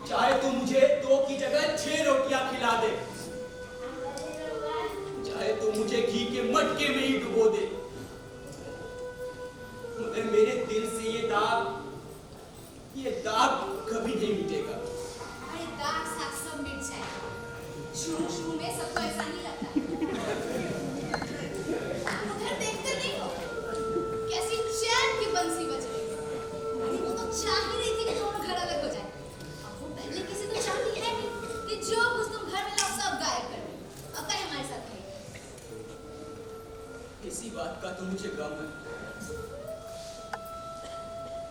चाहे तू मुझे 2 की जगह 6 रोटियां खिला दे, चाहे तू मुझे घी के मटके में ही डुबो दे, मगर मेरे दिल से ये दाग कभी नहीं मिटेगा। अरे दाग साग सब मिट जाएगा। शुरू में सबको ऐसा नहीं लगता। उधर देखते नहीं हो कैसी चैन की बंसी बज रही है। अरे वो तो चाह ही रही थी कि दोनों घर अलग हो जाए। अब वो पहले किसी तो चाहती है नहीं कि जो कुछ तुम घर में लाओ सब गायब कर दो। अब कहीं हमारे साथ नहीं। इसी बात का तो मुझे गम है।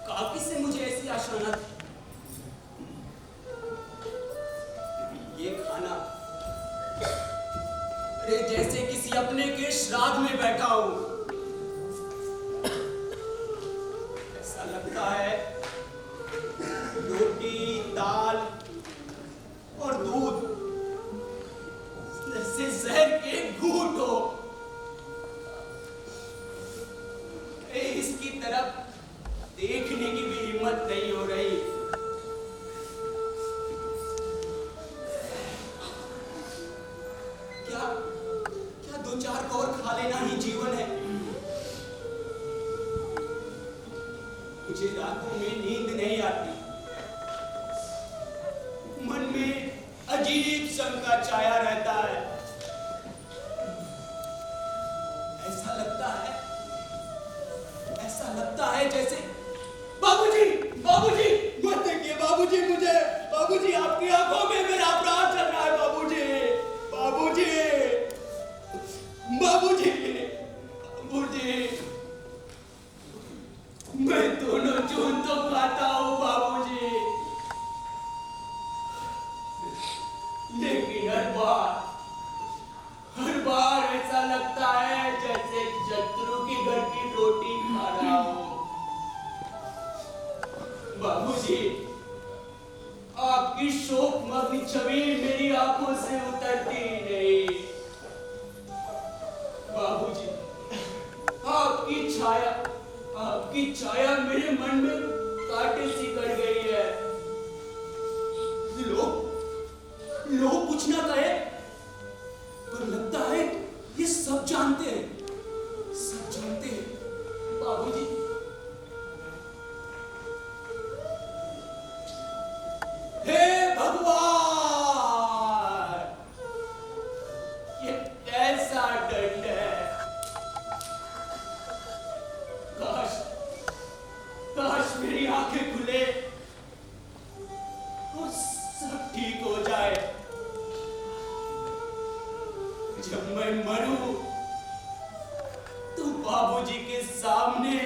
काफी से मुझे ऐसी आशा न थी। ये खाना अरे जैसे किसी अपने के श्राद्ध में बैठा हूं। ऐसा लगता है रोटी, दाल और दूध जैसे जहर के घूंट हो। इसकी तरफ देखने की भी हिम्मत नहीं हो रही। क्या 2-4 कौर खा लेना ही जीवन है? मुझे रातों में नींद नहीं आती, मन में अजीब शंका छाया रहता है। ऐसा लगता है जैसे बाबूजी मत देखिए बाबूजी मुझे, बाबूजी आपकी आंखों में मेरा प्राण चल रहा है, बाबूजी मैं दोनों चून तो खाता हूँ बाबूजी, लेकिन हर बार ऐसा लगता है जैसे शत्रु की घर की रोटी खा रहा हूँ। बाबूजी, आपकी शोकमग्न छवि मेरी आंखों से उतरती ही नहीं। बाबूजी, आपकी छाया मेरे मन में कांटे सी गड़ गई है। लोग कुछ ना कहे, पर लगता है ये सब जानते हैं बाबूजी। हे भगवान, ये कैसा दंड है? काश मेरी आंखें खुले और सब ठीक हो जाए। जब मैं मरूं तो बाबूजी के सामने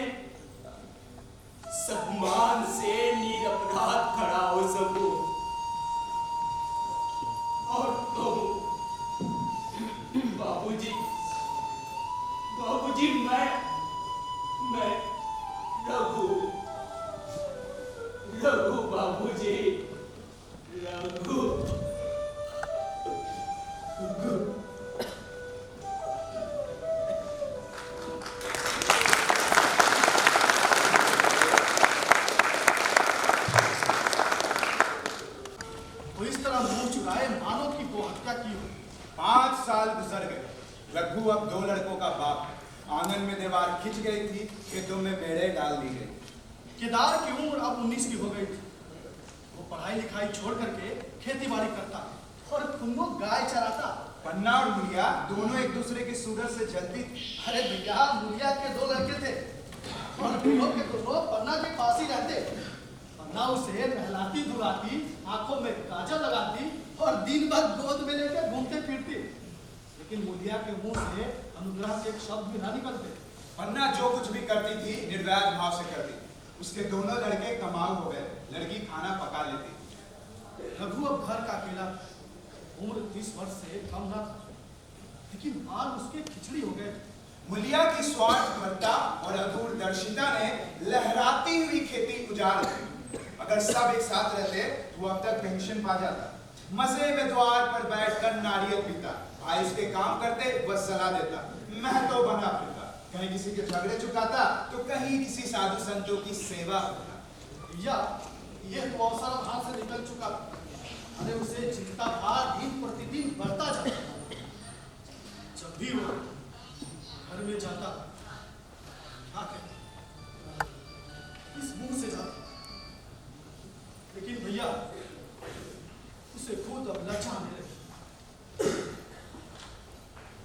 सम्मान से निरपराध खड़ा हो सकूं और कहूं, बाबूजी मैं रघु बाबूजी, रघु। तो इस तरह मुंह चुराए मानो कि वो हत्या की हो। 5 साल गुजर गए। रघु अब 2 लड़कों का बाप। आंगन में दीवार खिंच गई थी, खेतों में मेड़े डाल दी गई। केदार की उम्र अब 19 की हो गई थी। लिखाई छोड़ करके खेती बाड़ी करता और पुन्नो गाय चराता। पन्ना और मुलिया दोनों एक दूसरे की सूरत से जलती थी। अरे भैया, मुलिया के 2 लड़के थे और दोनों के दोनों पन्ना के पास ही रहते। पन्ना उसे नहलाती धुलाती, आंखों में काजल लगाती और दिन भर गोद में लेकर घूमते फिरती, लेकिन मुलिया के मुंह से अनुग्रह के एक शब्द भी ना निकलते। पन्ना जो कुछ भी करती थी निर्व्याज भाव से करती। उसके दोनों लड़के कमाऊ हो गए, लड़की खाना पका लेती। रघु अब घर का अकेला, उम्र 30 वर्ष से कम ना था, लेकिन बाल उसके खिचड़ी हो गए। मुलिया की स्वार्थपरता और अदूरदर्शिता ने लहराती हुई खेती उजाड़ दी। अगर सब एक साथ रहते तो वो अब तक पेंशन पा जाता। मजे में द्वार पर बैठकर नारियल पीता, भाई उसके काम करते वह सलाह देता, मैं तो बना फिरता, कहीं किसी के झगड़े चुकाता तो कहीं किसी साधु संतों की सेवा करता। भैया, ये तो अवसर हाथ से निकल चुका। अरे उसे चिंता भार दिन प्रतिदिन बढ़ता जाता। जब भी वो घर में जाता, क्या कहता, इस मुंह से जाता, लेकिन भैया उसे खुद अब लज्जा आने लगी।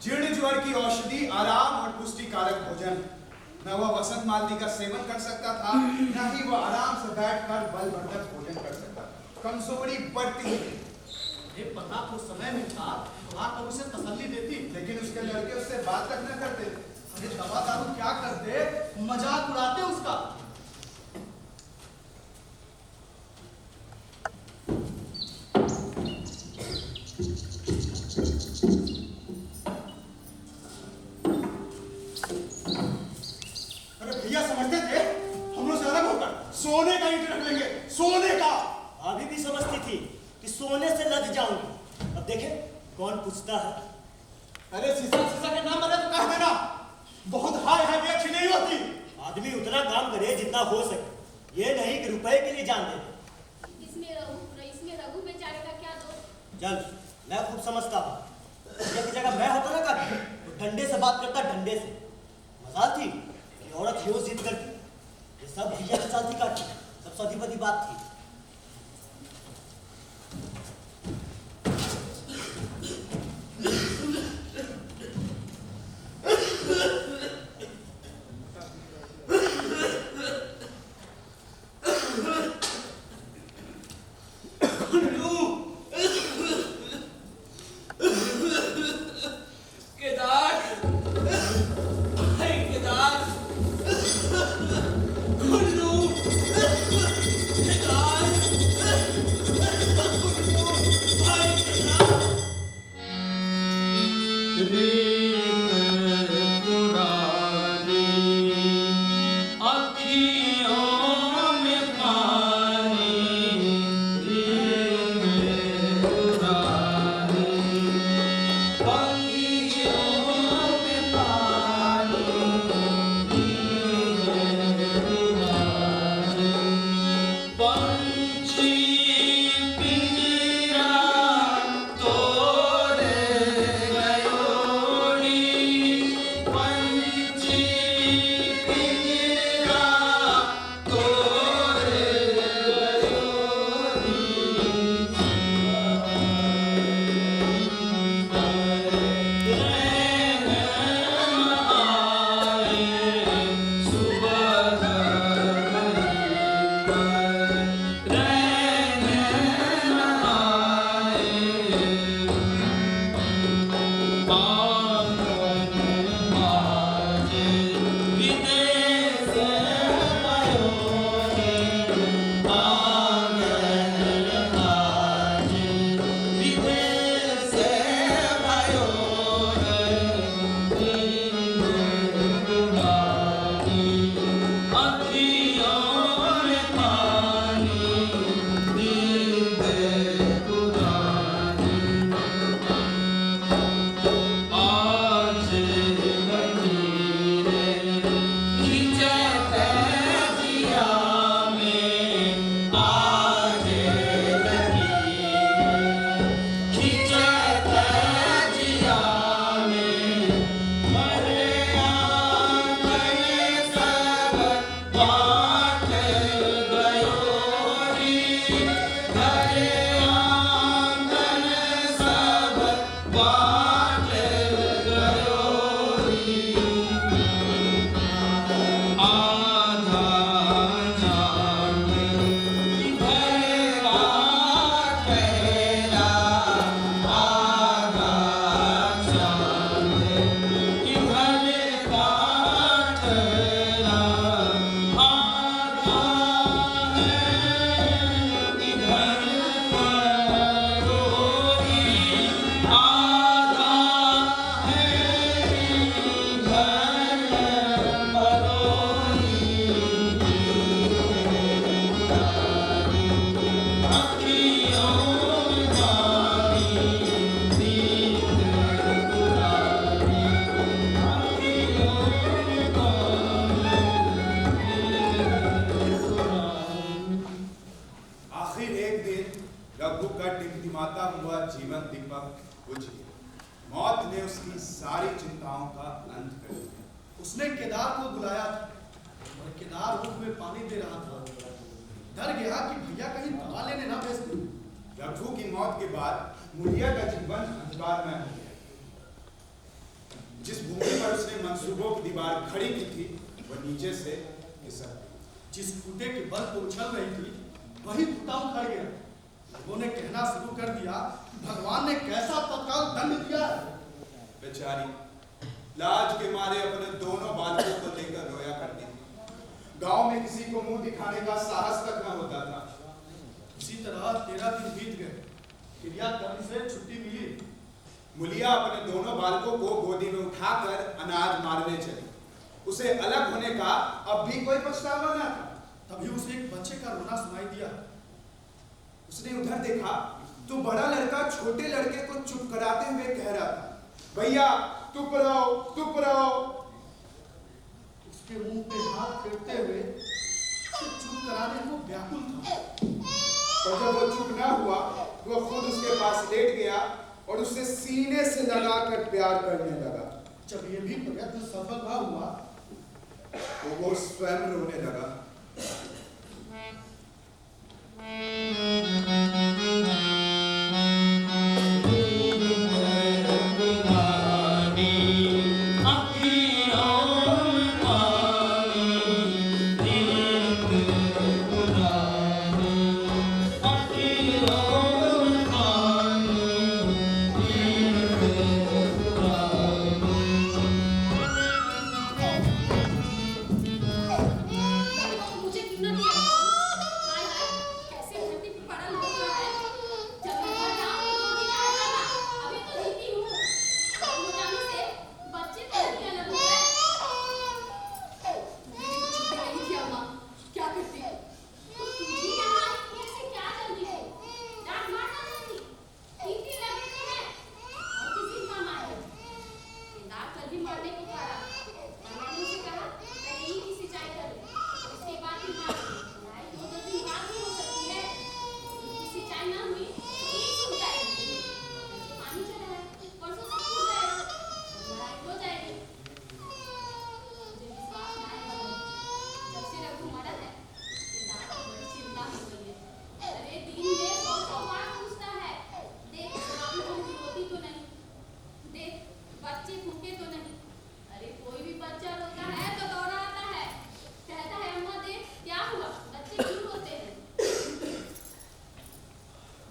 जीर्ण ज्वर की औषधि, आराम और पुष्टिकारक भोजन, न वह वसंत मालती का सेवन कर सकता था, न ही वह आराम से बैठकर बलवर्धक भोजन कर सकता। कमजोरी बढ़ती ये पन्ना को समय मिलता तो आकर उसे तसल्ली देती, लेकिन उसके लड़के उससे बात तक न करते। अरे दवा दारू क्या करते, मजाक उड़ाते उसका। अरे भैया समझते थे हम लोग से अलग होकर सोने का ईंट रख लेंगे, सोने का। अभी भी समझती थी कि सोने से लद जाऊंगी। अब देखे कौन पूछता है। अरे सीसा के नाम अरे तो कह देना, बहुत हाय हाय भी अच्छी नहीं होती। आदमी उतना काम करे जितना हो सके, ये नहीं कि रुपए के लिए जान दे। इसमें रघु बेचारे का क्या दोष? चल, मैं खूब समझता हूँ। एक जगह मैं होता ना काफी, तो डंडे से बात करता, डंडे से। मजाल थी कि औरत यो जिद करती। ये सब भैया के साथ ही काटी, सब सदी बदी बात थी। हरे आखिर एक दिन रघु का टिमटिमाता हुआ जीवन दीपक बुझ गया। मौत ने उसकी सारी चिंताओं का अंत कर दिया। उसने केदार को बुलाया था और केदार मुख में पानी दे रहा था। डर गया कि भैया कहीं दवा लेने ना भेज दूं। रघु की मौत के बाद मुलिया का जीवन अंधकारमय हो गया। जिस भूमि पर उसने मंसूबों की दीवार खड़ी की थी वह नीचे से खिसक गई। जिस खूंटे के बल पर उछल रही थी वही खूंटा उखड़ गया। लोगों ने कहना शुरू कर दिया कि भगवान ने कैसा तत्काल दंड दिया है। बेचारी लाज के मारे अपने दोनों बालकों को लेकर रोया करती थी। गांव में किसी को मुंह दिखाने का साहस तक न होता था। इसी तरह 13 दिन बीत गए। क्रियाकर्म से छुट्टी मिली। मुलिया अपने दोनों बालकों को गोदी में उठाकर अनाज मारने चली। उसे अलग होने का अब भी कोई पछतावा न था। तभी उसे एक बच्चे का रोना सुनाई दिया। उसने उधर देखा तो बड़ा लड़का छोटे लड़के को चुप कराते हुए कह रहा था, भैया चुप रहो, चुप रहो। उसके मुंह पे हाथ फेरते हुए उसे चुप कराने को व्याकुल था। पर जब वो चुप ना हुआ वह खुद उसके पास लेट गया और उससे सीने से लगाकर प्यार करने लगा। जब ये भी प्रयत्न सफल न हुआ तो वो स्वयं रोने लगा। मुझे क्यों ना दिया? हाय हाय, कैसे धरती पे पड़ा लौट रहा है। जब मैं मर जाऊं तो दिन आएगा ना। अभी तो जीती हूँ। हो जाने से बच्चे तो नहीं अलग हो गए। मुझे छुट्टी नहीं थी अम्मा। क्या करती? तुझे यहाँ ऐसे क्या जल्दी है? डांट मारना नहीं थी। इतनी लगे थे हैं। और किसी काम आए। केदार कल भी मरने को कहा। मैंने उसे कहा कहीं की सिंचाई कर ले। उसके बाद ही मार लड़ाई 2 दिन बाद भी हो सकती है। उसकी सिंचाई ना हुई तो एक सूख जाएगी। पानी चला है परसों से सूख जाएगा। लड़ाई हो जाएगी। मुझे विश्वास ना है जब से रघु मरा है केदार को बड़ी चिंता हो गई है। अरे दिन में 100 बार पूछता है, देख भाभी तुम रोती तो नहीं, देख बच्चे भूखे तो नहीं। अरे कोई भी बच्चा रोता है तो दौड़ा आता है, कहता है अम्मा देख क्या हुआ, बच्चे क्यों रोते हैं।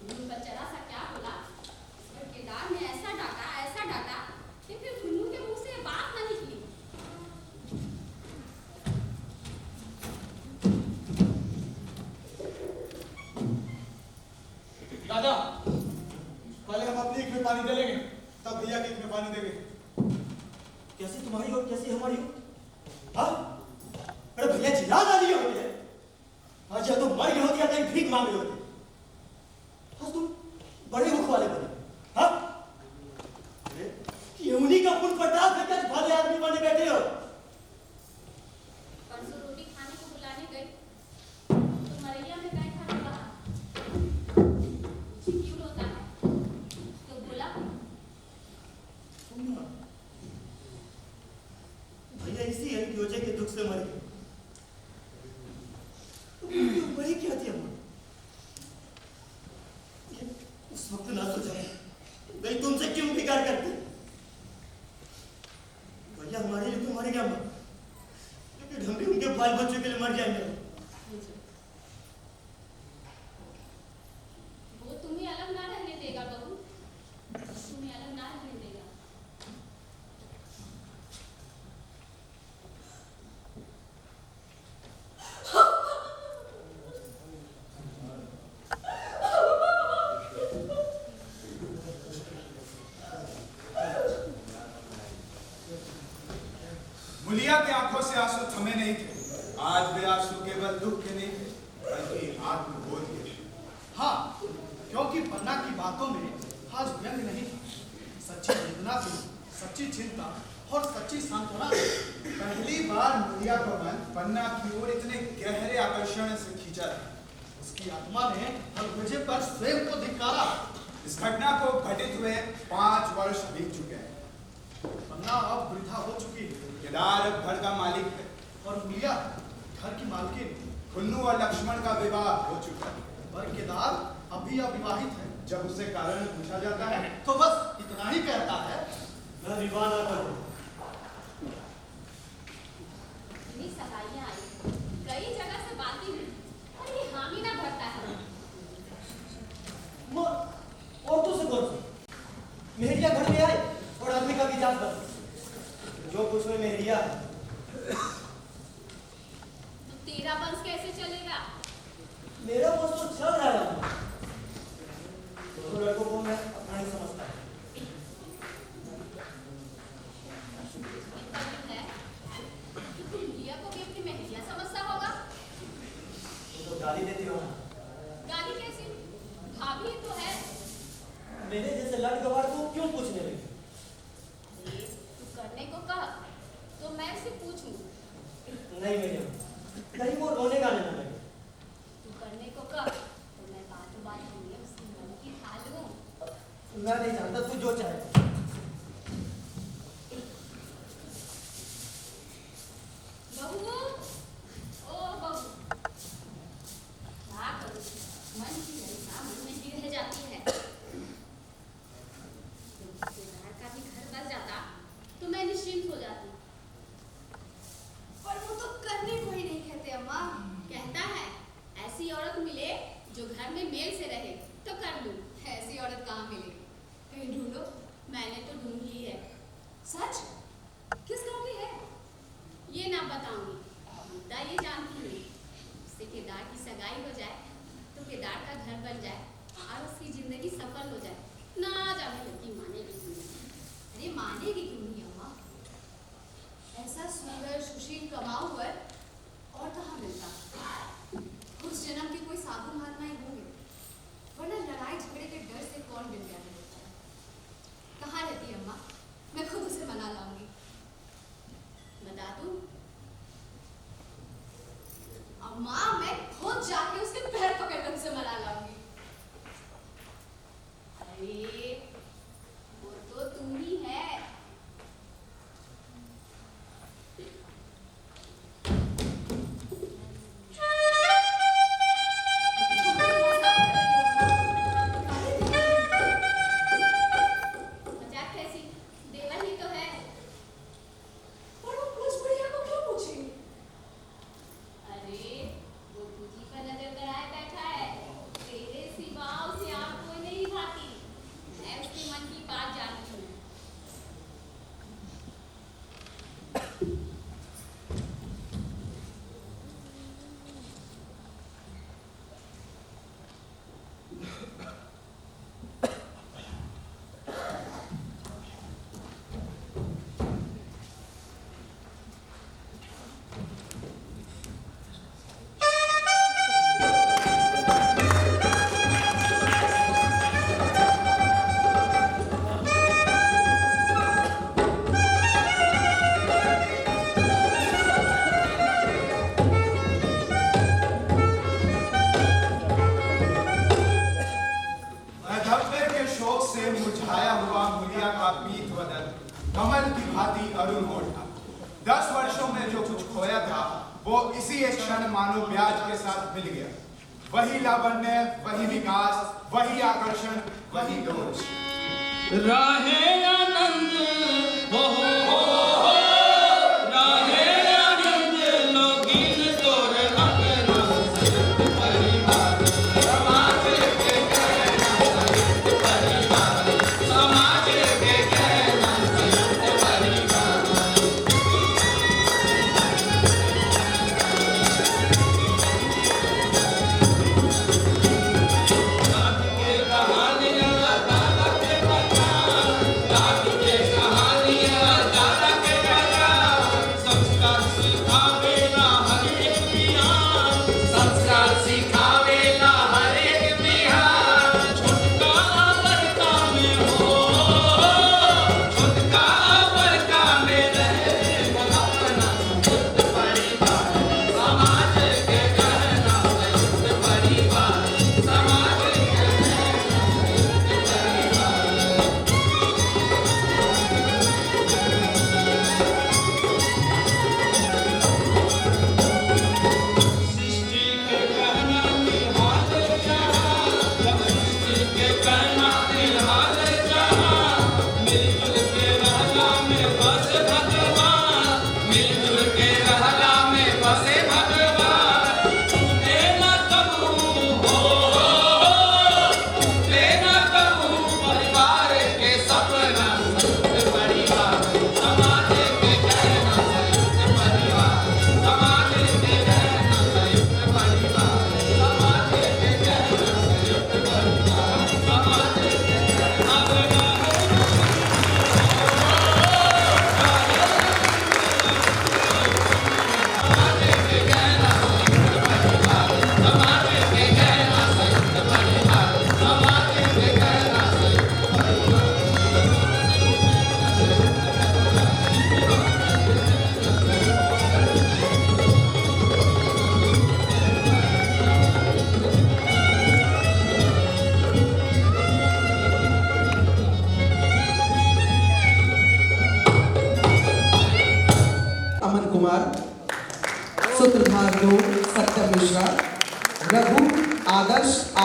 गुन्नू का जरा सा क्या बोला, इस पर केदार ने ऐसा डांटा कि फिर गुन्नू के मुंह से बात ना निकली। दादा, पहले हम अपनी ईख में पानी दे लेंगे, तब भैया की ईख में पानी देंगे। कैसे तुम्हारी और कैसे हमारी हो? हाँ? अरे भैया चिल्ला ना दिए होते हैं। आज या तो मर गए होते या कहीं भीख मांग रहे होते। आज तुम बड़े मुख वाले बने। हाँ? अरे ये उन्हीं का पुण्य प्रताप है कि आज भले आदमी बने बैठे हो। परसों रोटी खाने को बुलाने गई तो मरैया में गए खाने कहा मुझे क्यों रोता है तो बोला सुनना। भैया इसी अंत्योदय के दुख से मर गए। तुम वही क्या थी अम्मा? उस वक्त ना सोचा गई तुमसे क्यों बिगाड़ करते। भैया हमारे लिए तो मर गया अम्मा, लेकिन हम भी उनके बाल बच्चों के लिए मर जाएंगे। वो तुम्हें अलग ना रहने देगा बहू, तुम्हें अलग ना रहने देगा। मुलिया की आंखों से आंसू थमे नहीं थे। आज वे आंसू केवल दुख के नहीं थे बल्कि आत्मबोध के थे। हाँ, क्योंकि पन्ना की बातों में आज व्यंग नहीं था। सच्ची वेदना थी, सच्ची चिंता और सच्ची सांत्वना थी। पहली बार मुलिया का मन पन्ना की ओर इतने गहरे आकर्षण से खींचा था। उसकी आत्मा ने हलगुजे पर स्वयं को धिक्कारा। इस घटना को घटित हुए 5 वर्ष बीत चुके हैं। पन्ना अब वृद्धा हो चुकी है केदार अब घर का मालिक है और मिया घर की मालकिन। खुन्नू और लक्ष्मण का विवाह हो चुका है। पर केदार अभी अविवाहित है। जब उससे कारण पूछा जाता है तो बस इतना ही कहता है, मैं विवाह ना करूं। इतनी सगाइयां आई, कई जगह से बातें हुई, पर ये हामी ना भरता है। औरतों से कौन सी मेहरिया घर में आए और आदमी का भी जात बदले। जो कुछ में मेहरिया है, तो तेरा वंश कैसे चलेगा? मेरा बस तो चल रहा है। दोनों लड़कों को मैं अपना ही समझता हूँ। इतना भी है कि तुम लिया को भी अपनी मेहरिया समझता होगा। वो तो गाली देती हो ना। गाली कैसी? भाभी तो है। मेरे जैसे लड़ गवार को क्यों पूछने लगे? ये तू करने को कहा तो मैं उससे पूछूं। नहीं भैया, कहीं वो रोने गाने ना लगे। तू करने को कहा तो मैं बातों बात में उसकी मन की खा लूं। मैं नहीं जानता, तू जो चाहे। बहू, ओ बहू, क्या करूं? मन की ललसा मन में ही रह जाती है। केदार का भी घर बस जाता तो मैं निश्चिंत हो जाती। पर वो तो करने को ही नहीं कहते अम्मा। कहता है ऐसी औरत मिले जो घर में मेल से रहे तो कर लूं। ऐसी औरत कहाँ मिलेगी? कहीं ढूंढो। मैंने तो ढूंढ ली है। सच? किस गांव की है? ये ना बताऊंगी। मुद्दा ये जानती हूँ, उससे केदार की सगाई हो जाए तो केदार का घर बन जाए और उसकी जिंदगी सफल हो जाए। ना जाने लड़की मानेगी क्यों नहीं? अरे मानेगी क्यों नहीं अम्मा? ऐसा सुंदर सुशील कमाऊ पर और कहाँ मिलता? उस जन्म के कोई साधु महात्मा ही होंगे, वरना लड़ाई झगड़े के डर से कौन मिल गया है? कहाँ रहती है अम्मा? मैं खुद उसे मना लाऊंगी। बता दूं? अम्मा, मैं खुद जाके उसके पैर पकड़कर उसे मना लाऊंगी। अरे वो तो तुम ही है। मजाक कैसी? देवर ही तो है। पर वो पुलिस बुढ़िया को क्यों पूछेगी? अरे वो तुझी पर नजर गड़ाए बैठा है। तेरे सिवा उसे और कोई नहीं भाती। मैं उसके मन की बात जानती हूँ। धब्बे के शोक से मुरझाया हुआ मुनिया का पीत बदन कमल की भांति अरुण हो उठा। 10 वर्षों में जो कुछ खोया था वो इसी एक क्षण मानो ब्याज के साथ मिल गया। वही लावण्य, वही विकास, वही आकर्षण, वही दोष। राहे आनंद हो राहे आनंद लोगिन तोर अपना संत परिवार समाज के कहना संत परिवार समाज के कहना संत परिवार रात के कहानियां रात के कथा रात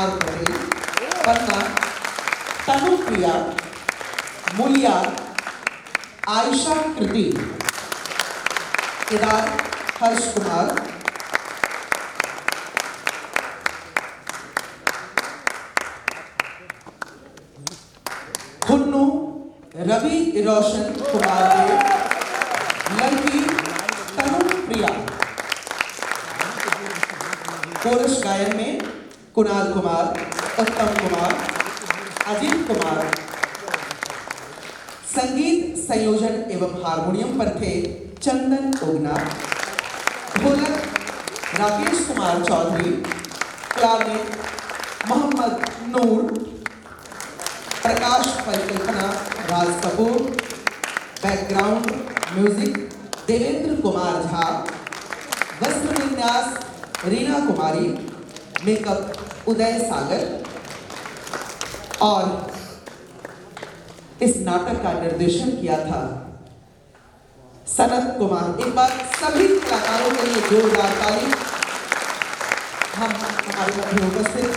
कुमार पटेल, पन्ना तनुप्रिया, मूलिया आयशा कृति, केदार हर्ष कुमार, खुन्नू रवि रोशन कुमार के लड़की तनुप्रिया। कोरस गायन में कुणाल कुमार, उत्तम कुमार, अजीत कुमार। संगीत संयोजन एवं हारमोनियम पर थे चंदन ओगना। ढोलक राकेश कुमार चौधरी, क्लारनेट मोहम्मद नूर, प्रकाश परिकल्पना राज कपूर, बैकग्राउंड म्यूजिक देवेंद्र कुमार झा, वस्त्र विन्यास रीना कुमारी, मेकअप उदय सागर। और इस नाटक का निर्देशन किया था सनत कुमार। एक बार सभी कलाकारों के लिए जोरदार ताली। हम हमारे मध्य उपस्थित